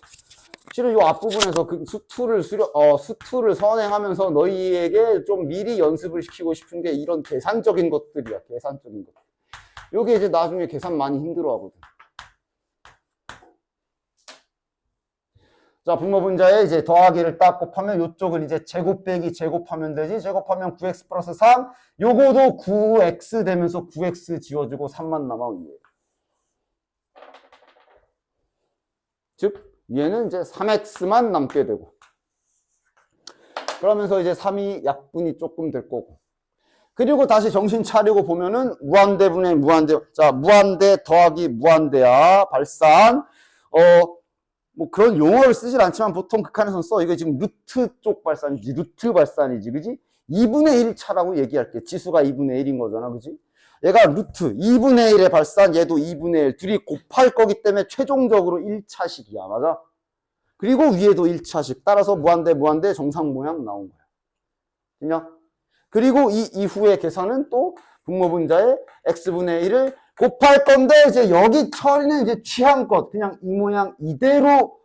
실은 이 앞부분에서 그 수투를 선행하면서 너희에게 좀 미리 연습을 시키고 싶은 게 이런 계산적인 것들이야. 계산적인 것들. 요게 이제 나중에 계산 많이 힘들어 하거든. 자, 분모 분자에 이제 더하기를 딱 곱하면 요쪽은 이제 제곱 빼기 제곱하면 되지. 제곱하면 9x 플러스 3. 요거도 9x 되면서 9x 지워주고 3만 남아 위에. 즉 얘는 이제 3x만 남게 되고, 그러면서 이제 3이 약분이 조금 될 거고, 그리고 다시 정신 차리고 보면은 무한대분의 무한대, 자 무한대 더하기 무한대야. 발산 뭐 그런 용어를 쓰질 않지만 보통 극한에서는 써. 이거 지금 루트 쪽 발산이지, 루트 발산이지, 그지? 2분의 1 차라고 얘기할게. 지수가 2분의 1인 거잖아, 그지? 얘가 루트 2분의 1의 발산, 얘도 2분의 1. 둘이 곱할 거기 때문에 최종적으로 1차식이야. 맞아? 그리고 위에도 1차식. 따라서 무한대 정상 모양 나온 거야. 그냥 그리고 이 이후의 계산은 또 분모 분자에 x분의 1을 곱할 건데, 이제 여기 처리는 이제 취향껏 그냥 이 모양 이대로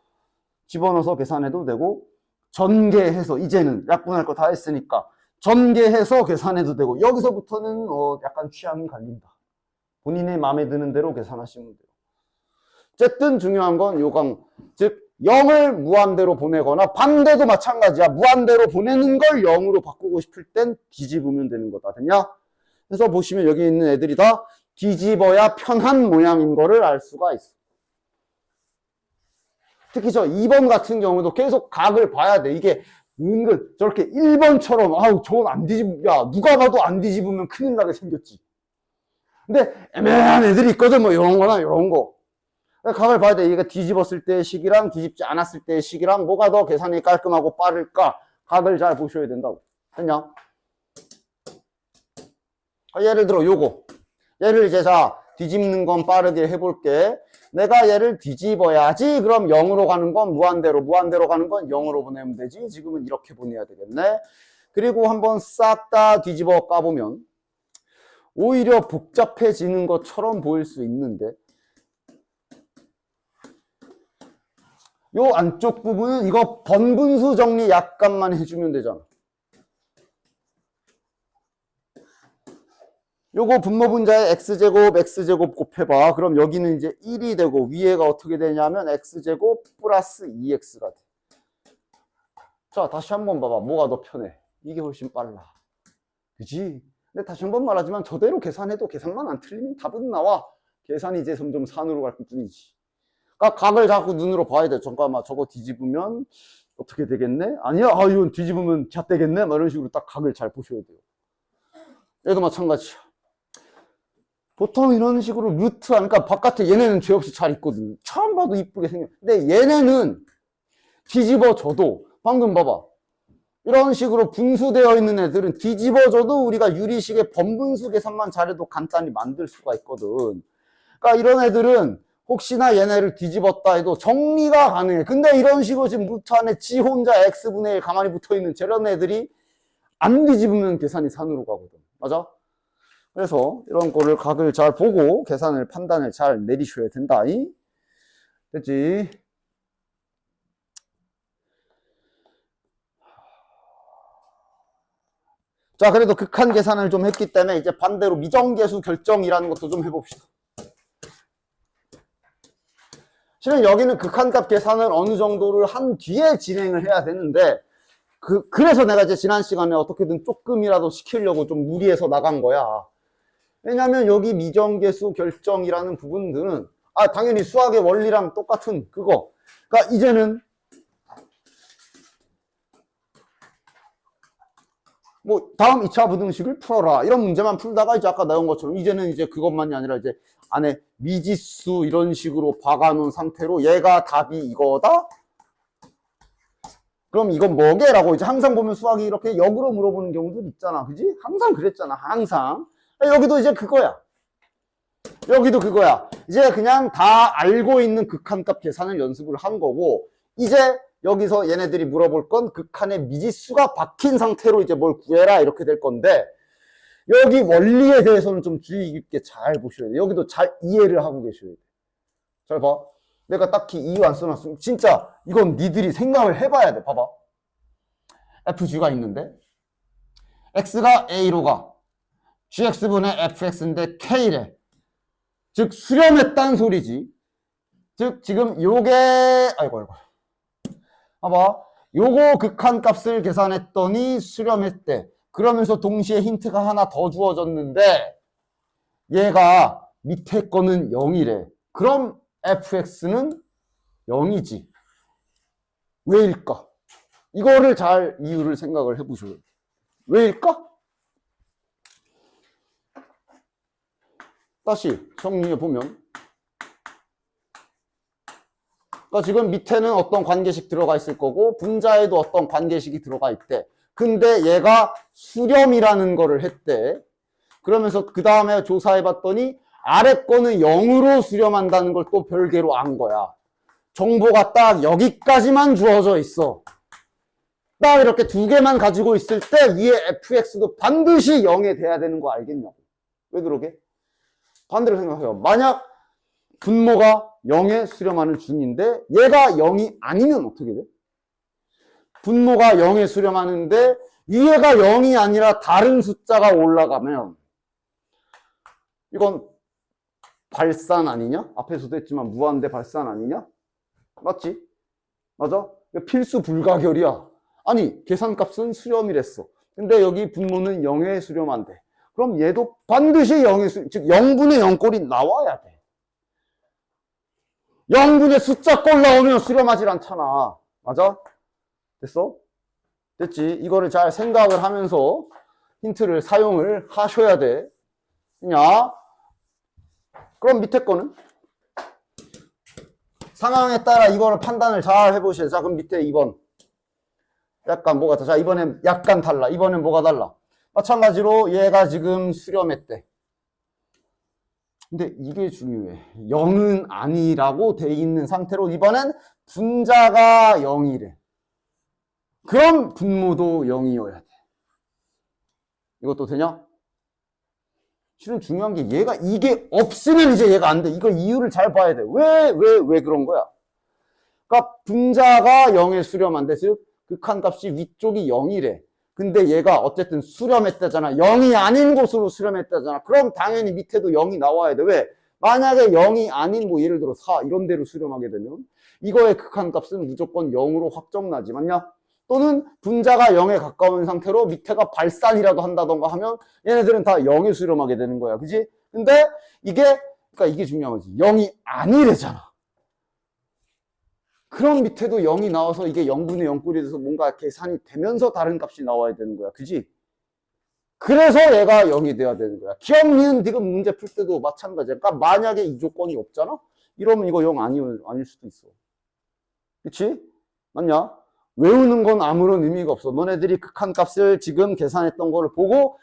집어넣어서 계산해도 되고, 전개해서 이제는 약분할 거 다 했으니까 전개해서 계산해도 되고, 여기서부터는 약간 취향이 갈린다. 본인의 마음에 드는 대로 계산하시면 돼요. 어쨌든 중요한 건 요강, 즉 0을 무한대로 보내거나 반대도 마찬가지야. 무한대로 보내는 걸 0으로 바꾸고 싶을 땐 뒤집으면 되는 거다. 됐냐? 그래서 보시면 여기 있는 애들이 다 뒤집어야 편한 모양인 거를 알 수가 있어. 특히 저 2번 같은 경우도 계속 각을 봐야 돼. 이게 은근 저렇게 1번처럼 아우 저건 안 뒤집, 야 누가 봐도 안 뒤집으면 큰일 나게 생겼지. 근데 애매한 애들이 있거든. 뭐 이런 거나 이런 거. 각을 봐야 돼. 이게 뒤집었을 때의 식이랑 뒤집지 않았을 때의 식이랑 뭐가 더 계산이 깔끔하고 빠를까? 각을 잘 보셔야 된다고. 됐냐? 예를 들어 요거. 얘를 이제 자 뒤집는 건 빠르게 해볼게. 내가 얘를 뒤집어야지. 그럼 0으로 가는 건 무한대로, 무한대로 가는 건 0으로 보내면 되지. 지금은 이렇게 보내야 되겠네. 그리고 한번 싹 다 뒤집어 까보면 오히려 복잡해지는 것처럼 보일 수 있는데, 요 안쪽 부분은 이거 번분수 정리 약간만 해주면 되잖아. 요거 분모 분자에 x제곱 곱해봐. 그럼 여기는 이제 1이 되고 위에가 어떻게 되냐면 x제곱 플러스 2x가 돼. 자, 다시 한번 봐봐. 뭐가 더 편해? 이게 훨씬 빨라. 그지? 근데 다시 한번 말하지만 저대로 계산해도 계산만 안 틀리면 답은 나와. 계산이 이제 점점 산으로 갈 뿐이지. 그러니까 각을 자꾸 눈으로 봐야 돼. 잠깐만 저거 뒤집으면 어떻게 되겠네? 아니야, 이건 뒤집으면 잣되겠네? 막 이런 식으로 딱 각을 잘 보셔야 돼요. 얘도 마찬가지야. 보통 이런 식으로 루트 하니까 바깥에 얘네는 죄 없이 잘 있거든. 처음 봐도 이쁘게 생겨. 근데 얘네는 뒤집어져도 방금 봐봐. 이런 식으로 분수되어 있는 애들은 뒤집어져도 우리가 유리식의 번분수 계산만 잘해도 간단히 만들 수가 있거든. 그러니까 이런 애들은 혹시나 얘네를 뒤집었다 해도 정리가 가능해. 근데 이런 식으로 지금 루트 안에 지 혼자 x분의 1 가만히 붙어있는 저런 애들이 안 뒤집으면 계산이 산으로 가거든. 맞아? 그래서 이런 거를 각을 잘 보고 계산을 판단을 잘 내리셔야 된다. 됐지? 자, 그래도 극한 계산을 좀 했기 때문에 이제 반대로 미정계수 결정이라는 것도 좀 해봅시다. 실은 여기는 극한값 계산을 어느 정도를 한 뒤에 진행을 해야 되는데 그래서 내가 이제 지난 시간에 어떻게든 조금이라도 시키려고 좀 무리해서 나간 거야. 왜냐면 여기 미정계수 결정이라는 부분들은 당연히 수학의 원리랑 똑같은 그거. 그러니까 이제는 뭐 다음 2차 부등식을 풀어라 이런 문제만 풀다가 이제 아까 나온 것처럼 이제는 이제 그것만이 아니라 이제 안에 미지수 이런 식으로 박아놓은 상태로 얘가 답이 이거다? 그럼 이건 뭐게? 라고 이제 항상 보면 수학이 이렇게 역으로 물어보는 경우도 있잖아. 그지? 항상 그랬잖아. 항상. 여기도 이제 그거야. 여기도 그거야. 이제 그냥 다 알고 있는 극한값 계산을 연습을 한 거고 이제 여기서 얘네들이 물어볼 건 극한의 미지수가 박힌 상태로 이제 뭘 구해라 이렇게 될 건데 여기 원리에 대해서는 좀 주의 깊게 잘 보셔야 돼. 여기도 잘 이해를 하고 계셔야 돼. 잘 봐. 내가 딱히 이유 안 써놨으면 진짜 이건 니들이 생각을 해봐야 돼. 봐봐. FG가 있는데 X가 A로 가. GX분의 FX인데 K래. 즉 수렴했다는 소리지. 즉 지금 요게 아이고 봐봐. 요거 극한값을 계산했더니 수렴했대. 그러면서 동시에 힌트가 하나 더 주어졌는데 얘가 밑에 거는 0이래. 그럼 fx는 0이지. 왜일까? 이거를 잘 이유를 생각을 해보셔요. 왜일까? 다시 정리해 보면 그러니까 지금 밑에는 어떤 관계식 들어가 있을 거고 분자에도 어떤 관계식이 들어가 있대. 근데 얘가 수렴이라는 거를 했대. 그러면서 그 다음에 조사해 봤더니 아래 거는 0으로 수렴한다는 걸 또 별개로 안 거야. 정보가 딱 여기까지만 주어져 있어. 딱 이렇게 두 개만 가지고 있을 때 위에 fx도 반드시 0에 돼야 되는 거 알겠냐고. 왜 그러게? 반대로 생각해요. 만약 분모가 0에 수렴하는 중인데 얘가 0이 아니면 어떻게 돼? 분모가 0에 수렴하는데 위에가 0이 아니라 다른 숫자가 올라가면 이건 발산 아니냐? 앞에서도 했지만 무한대 발산 아니냐? 맞지? 맞아? 필수 불가결이야. 아니 계산값은 수렴이랬어. 근데 여기 분모는 0에 수렴한대. 그럼 얘도 반드시 0에 수렴, 즉 0분의 0꼴이 나와야 돼. 0분의 숫자꼴 나오면 수렴하질 않잖아. 맞아? 됐어? 됐지? 이거를 잘 생각을 하면서 힌트를 사용을 하셔야 돼. 그냥 그럼 밑에 거는? 상황에 따라 이거를 판단을 잘 해보셔야 돼. 자, 그럼 밑에 2번. 약간 뭐가 달라? 자, 이번엔 약간 달라. 이번엔 뭐가 달라? 마찬가지로 얘가 지금 수렴했대. 근데 이게 중요해. 0은 아니라고 돼 있는 상태로 이번엔 분자가 0이래. 그럼 분모도 0이어야 돼. 이것도 되냐? 실은 중요한 게 얘가 이게 없으면 이제 얘가 안 돼. 이거 이유를 잘 봐야 돼. 왜 그런 거야? 그러니까 분자가 0에 수렴한데 즉 극한값이 위쪽이 0이래. 근데 얘가 어쨌든 수렴했다잖아. 0이 아닌 곳으로 수렴했다잖아. 그럼 당연히 밑에도 0이 나와야 돼. 왜? 만약에 0이 아닌 뭐 예를 들어 4 이런 데로 수렴하게 되면 이거의 극한값은 무조건 0으로 확정나지. 맞냐? 또는 분자가 0에 가까운 상태로 밑에가 발산이라도 한다던가 하면 얘네들은 다 0에 수렴하게 되는 거야. 그지? 근데 그러니까 이게 중요한 거지. 0이 아니래잖아. 그럼 밑에도 0이 나와서 이게 0분의 0꼴이 돼서 뭔가 계산이 되면서 다른 값이 나와야 되는 거야. 그지? 그래서 얘가 0이 돼야 되는 거야. 기억, 니은, 디귿 문제 풀 때도 마찬가지야. 그러니까 만약에 이 조건이 없잖아? 이러면 이거 0 아닐 수도 있어. 그치? 맞냐? 외우는 건 아무런 의미가 없어. 너네들이 극한값을 지금 계산했던 거를 보고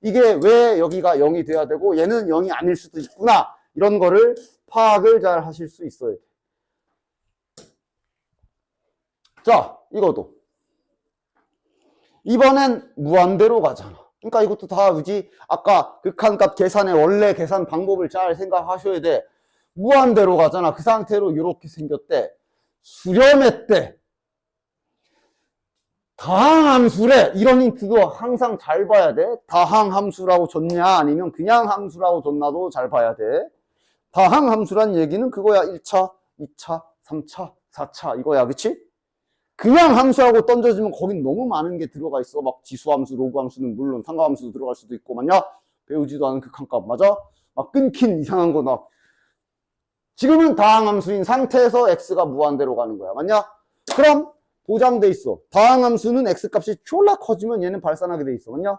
이게 왜 여기가 0이 돼야 되고 얘는 0이 아닐 수도 있구나. 이런 거를 파악을 잘 하실 수 있어야 돼. 자, 이것도. 이번엔 무한대로 가잖아. 그러니까 이것도 다 그지? 아까 극한값 계산의 원래 계산 방법을 잘 생각하셔야 돼. 무한대로 가잖아. 그 상태로 이렇게 생겼대. 수렴했대. 다항함수래. 이런 힌트도 항상 잘 봐야 돼. 다항함수라고 줬냐 아니면 그냥 함수라고 줬나도 잘 봐야 돼. 다항함수란 얘기는 그거야. 1차, 2차, 3차, 4차 이거야. 그치? 그냥 함수하고 던져주면 거긴 너무 많은 게 들어가 있어. 막 지수함수, 로그함수는 물론 상가함수도 들어갈 수도 있고 맞냐? 배우지도 않은 극한값 맞아? 막 끊긴 이상한 거 막. 지금은 다항함수인 상태에서 x가 무한대로 가는 거야. 맞냐? 그럼 보장돼 있어. 다항함수는 x값이 졸라 커지면 얘는 발산하게 돼 있어. 맞냐?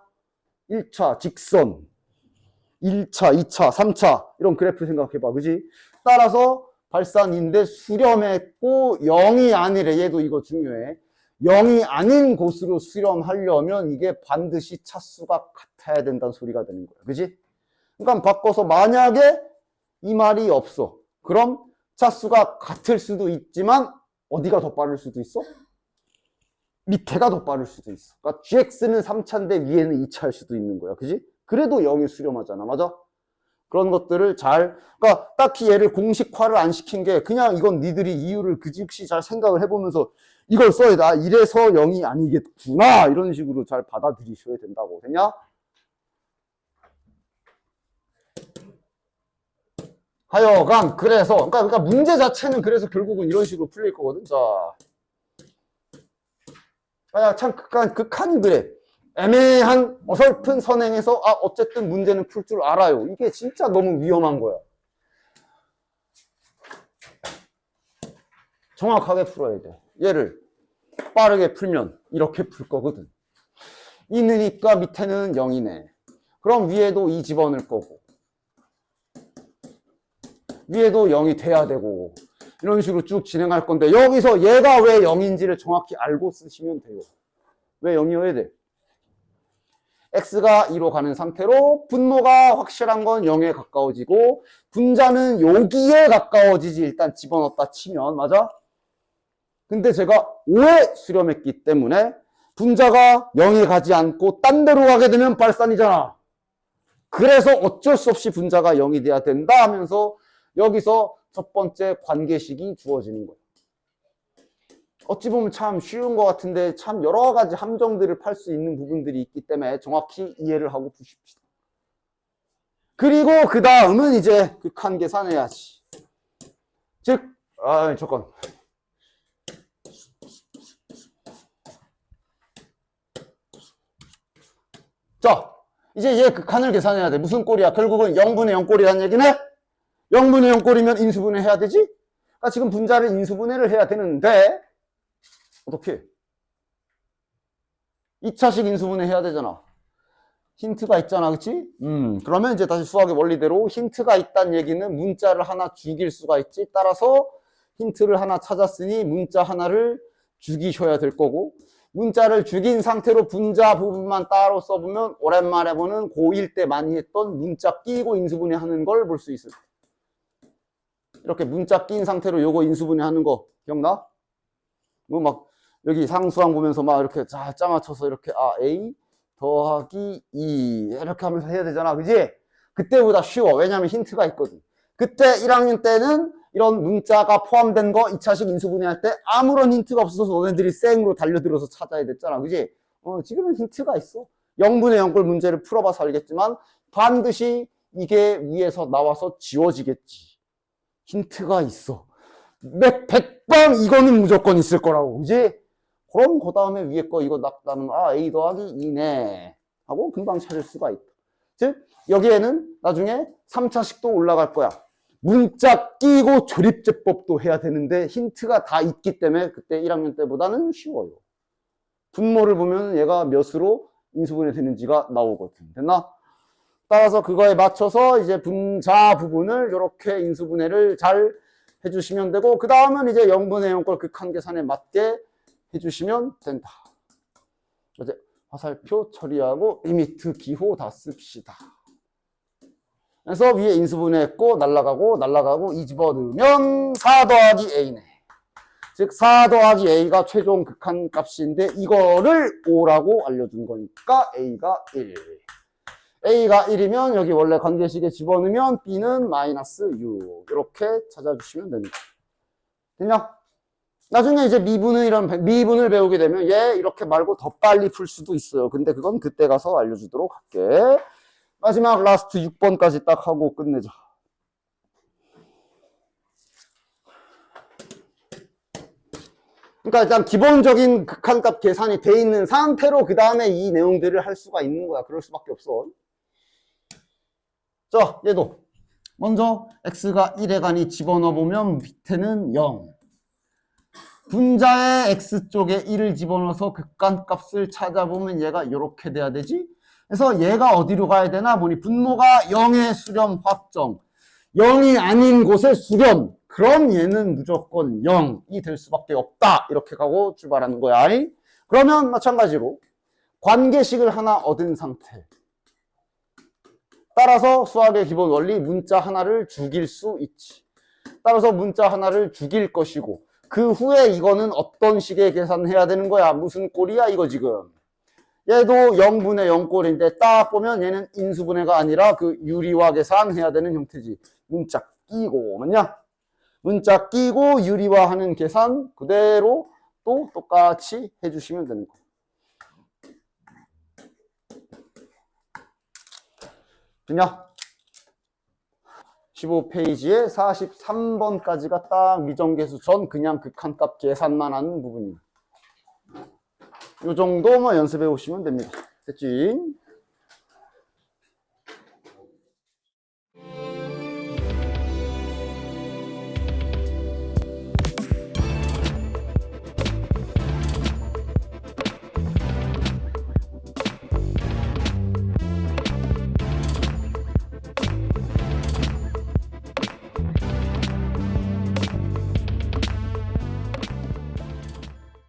1차 직선, 1차, 2차, 3차 이런 그래프 생각해봐. 그지? 따라서 발산인데 수렴했고 0이 아니래. 얘도 이거 중요해. 0이 아닌 곳으로 수렴하려면 이게 반드시 차수가 같아야 된다는 소리가 되는 거야. 그지? 그러니까 바꿔서 만약에 이 말이 없어. 그럼 차수가 같을 수도 있지만 어디가 더 빠를 수도 있어? 밑에가 더 빠를 수도 있어. 그러니까 gx는 3차인데 위에는 2차일 수도 있는 거야. 그지? 그래도 0이 수렴하잖아. 맞아? 그런 것들을 그러니까 딱히 얘를 공식화를 안 시킨 게 그냥 이건 니들이 이유를 그 즉시 잘 생각을 해보면서 이걸 써야 돼. 이래서 0이 아니겠구나. 이런 식으로 잘 받아들이셔야 된다고. 됐냐? 하여간 그래서 그러니까 문제 자체는 그래서 결국은 이런 식으로 풀릴 거거든. 자, 참 극한이 그래. 애매한 어설픈 선행에서 어쨌든 문제는 풀 줄 알아요. 이게 진짜 너무 위험한 거야. 정확하게 풀어야 돼. 얘를 빠르게 풀면 이렇게 풀 거거든. 2느니까 밑에는 0이네. 그럼 위에도 2 집어넣을 거고 위에도 0이 돼야 되고 이런 식으로 쭉 진행할 건데 여기서 얘가 왜 0인지를 정확히 알고 쓰시면 돼요. 왜 0이어야 돼? x가 2로 가는 상태로 분모가 확실한 건 0에 가까워지고 분자는 여기에 가까워지지 일단 집어넣었다 치면 맞아? 근데 제가 5에 수렴했기 때문에 분자가 0에 가지 않고 딴 데로 가게 되면 발산이잖아. 그래서 어쩔 수 없이 분자가 0이 돼야 된다 하면서 여기서 첫 번째 관계식이 주어지는 거예요. 어찌 보면 참 쉬운 것 같은데 참 여러 가지 함정들을 팔 수 있는 부분들이 있기 때문에 정확히 이해를 하고 푸십시다. 그리고 그 다음은 이제 극한 계산해야지. 즉, 잠깐. 자, 이제 얘 극한을 계산해야 돼. 무슨 꼴이야? 결국은 0분의 0 꼴이란 얘기네? 0분의 0 꼴이면 인수분해 해야 되지? 그러니까 지금 분자를 인수분해를 해야 되는데 어떻게? 2차식 인수분해 해야 되잖아. 힌트가 있잖아. 그치? 그러면 이제 다시 수학의 원리대로 힌트가 있다는 얘기는 문자를 하나 죽일 수가 있지. 따라서 힌트를 하나 찾았으니 문자 하나를 죽이셔야 될 거고 문자를 죽인 상태로 분자 부분만 따로 써보면 오랜만에 보는 고1 때 많이 했던 문자 끼고 인수분해 하는 걸 볼 수 있을 거야. 이렇게 문자 낀 상태로 요거 인수분해 하는 거 기억나? 뭐 막 여기 상수항 보면서 막 이렇게 짜 맞춰서 이렇게 A 더하기 2 이렇게 하면서 해야 되잖아. 그지? 그때보다 쉬워. 왜냐면 힌트가 있거든. 그때 1학년 때는 이런 문자가 포함된 거 2차식 인수분해할 때 아무런 힌트가 없어서 너네들이 생으로 달려들어서 찾아야 됐잖아. 그지? 지금은 힌트가 있어. 0분의 0꼴 문제를 풀어봐서 알겠지만 반드시 이게 위에서 나와서 지워지겠지. 힌트가 있어. 100방 이거는 무조건 있을 거라고. 그지? 그럼 그 다음에 위에 거 이거 낙다는 A 더하기 2네 하고 금방 찾을 수가 있다. 즉 여기에는 나중에 3차식도 올라갈 거야. 문자 끼고 조립제법도 해야 되는데 힌트가 다 있기 때문에 그때 1학년 때보다는 쉬워요. 분모를 보면 얘가 몇으로 인수분해 되는지가 나오거든. 됐나? 따라서 그거에 맞춰서 이제 분자 부분을 이렇게 인수분해를 잘 해주시면 되고 그 다음은 이제 0분의 0꼴 극한 계산에 맞게 해주시면 된다. 이제 화살표 처리하고 리미트 기호 다 씁시다. 그래서 위에 인수분해했고 날라가고 이 집어넣으면 4 더하기 A네. 즉 4 더하기 A가 최종 극한값인데 이거를 5라고 알려준 거니까 A가 1. A가 1이면 여기 원래 관계식에 집어넣으면 B는 마이너스 6. 이렇게 찾아주시면 됩니다. 됐냐? 나중에 이제 미분을 배우게 되면 얘 이렇게 말고 더 빨리 풀 수도 있어요. 근데 그건 그때 가서 알려주도록 할게. 마지막 라스트 6번까지 딱 하고 끝내자. 그러니까 일단 기본적인 극한값 계산이 돼 있는 상태로 그 다음에 이 내용들을 할 수가 있는 거야. 그럴 수밖에 없어. 자, 얘도 먼저 x가 1에 가니 집어넣어 보면 밑에는 0. 분자의 x쪽에 1을 집어넣어서 극한값을 찾아보면 얘가 이렇게 돼야 되지? 그래서 얘가 어디로 가야 되나 보니 분모가 0의 수렴 확정. 0이 아닌 곳의 수렴. 그럼 얘는 무조건 0이 될 수밖에 없다. 이렇게 가고 출발하는 거야. 그러면 마찬가지로 관계식을 하나 얻은 상태. 따라서 수학의 기본 원리 문자 하나를 죽일 수 있지. 따라서 문자 하나를 죽일 것이고 그 후에 이거는 어떤 식의 계산해야 되는 거야? 무슨 꼴이야 이거 지금? 얘도 0분의 0꼴인데 딱 보면 얘는 인수분해가 아니라 그 유리화 계산해야 되는 형태지. 문자 끼고 맞냐? 문자 끼고 유리화하는 계산 그대로 또 똑같이 해주시면 되는 거야. 됐냐? 15페이지에 43번까지가 딱 미정계수 전 그냥 극한값 계산만 하는 부분이에요. 이 정도만 연습해 오시면 됩니다. 됐지?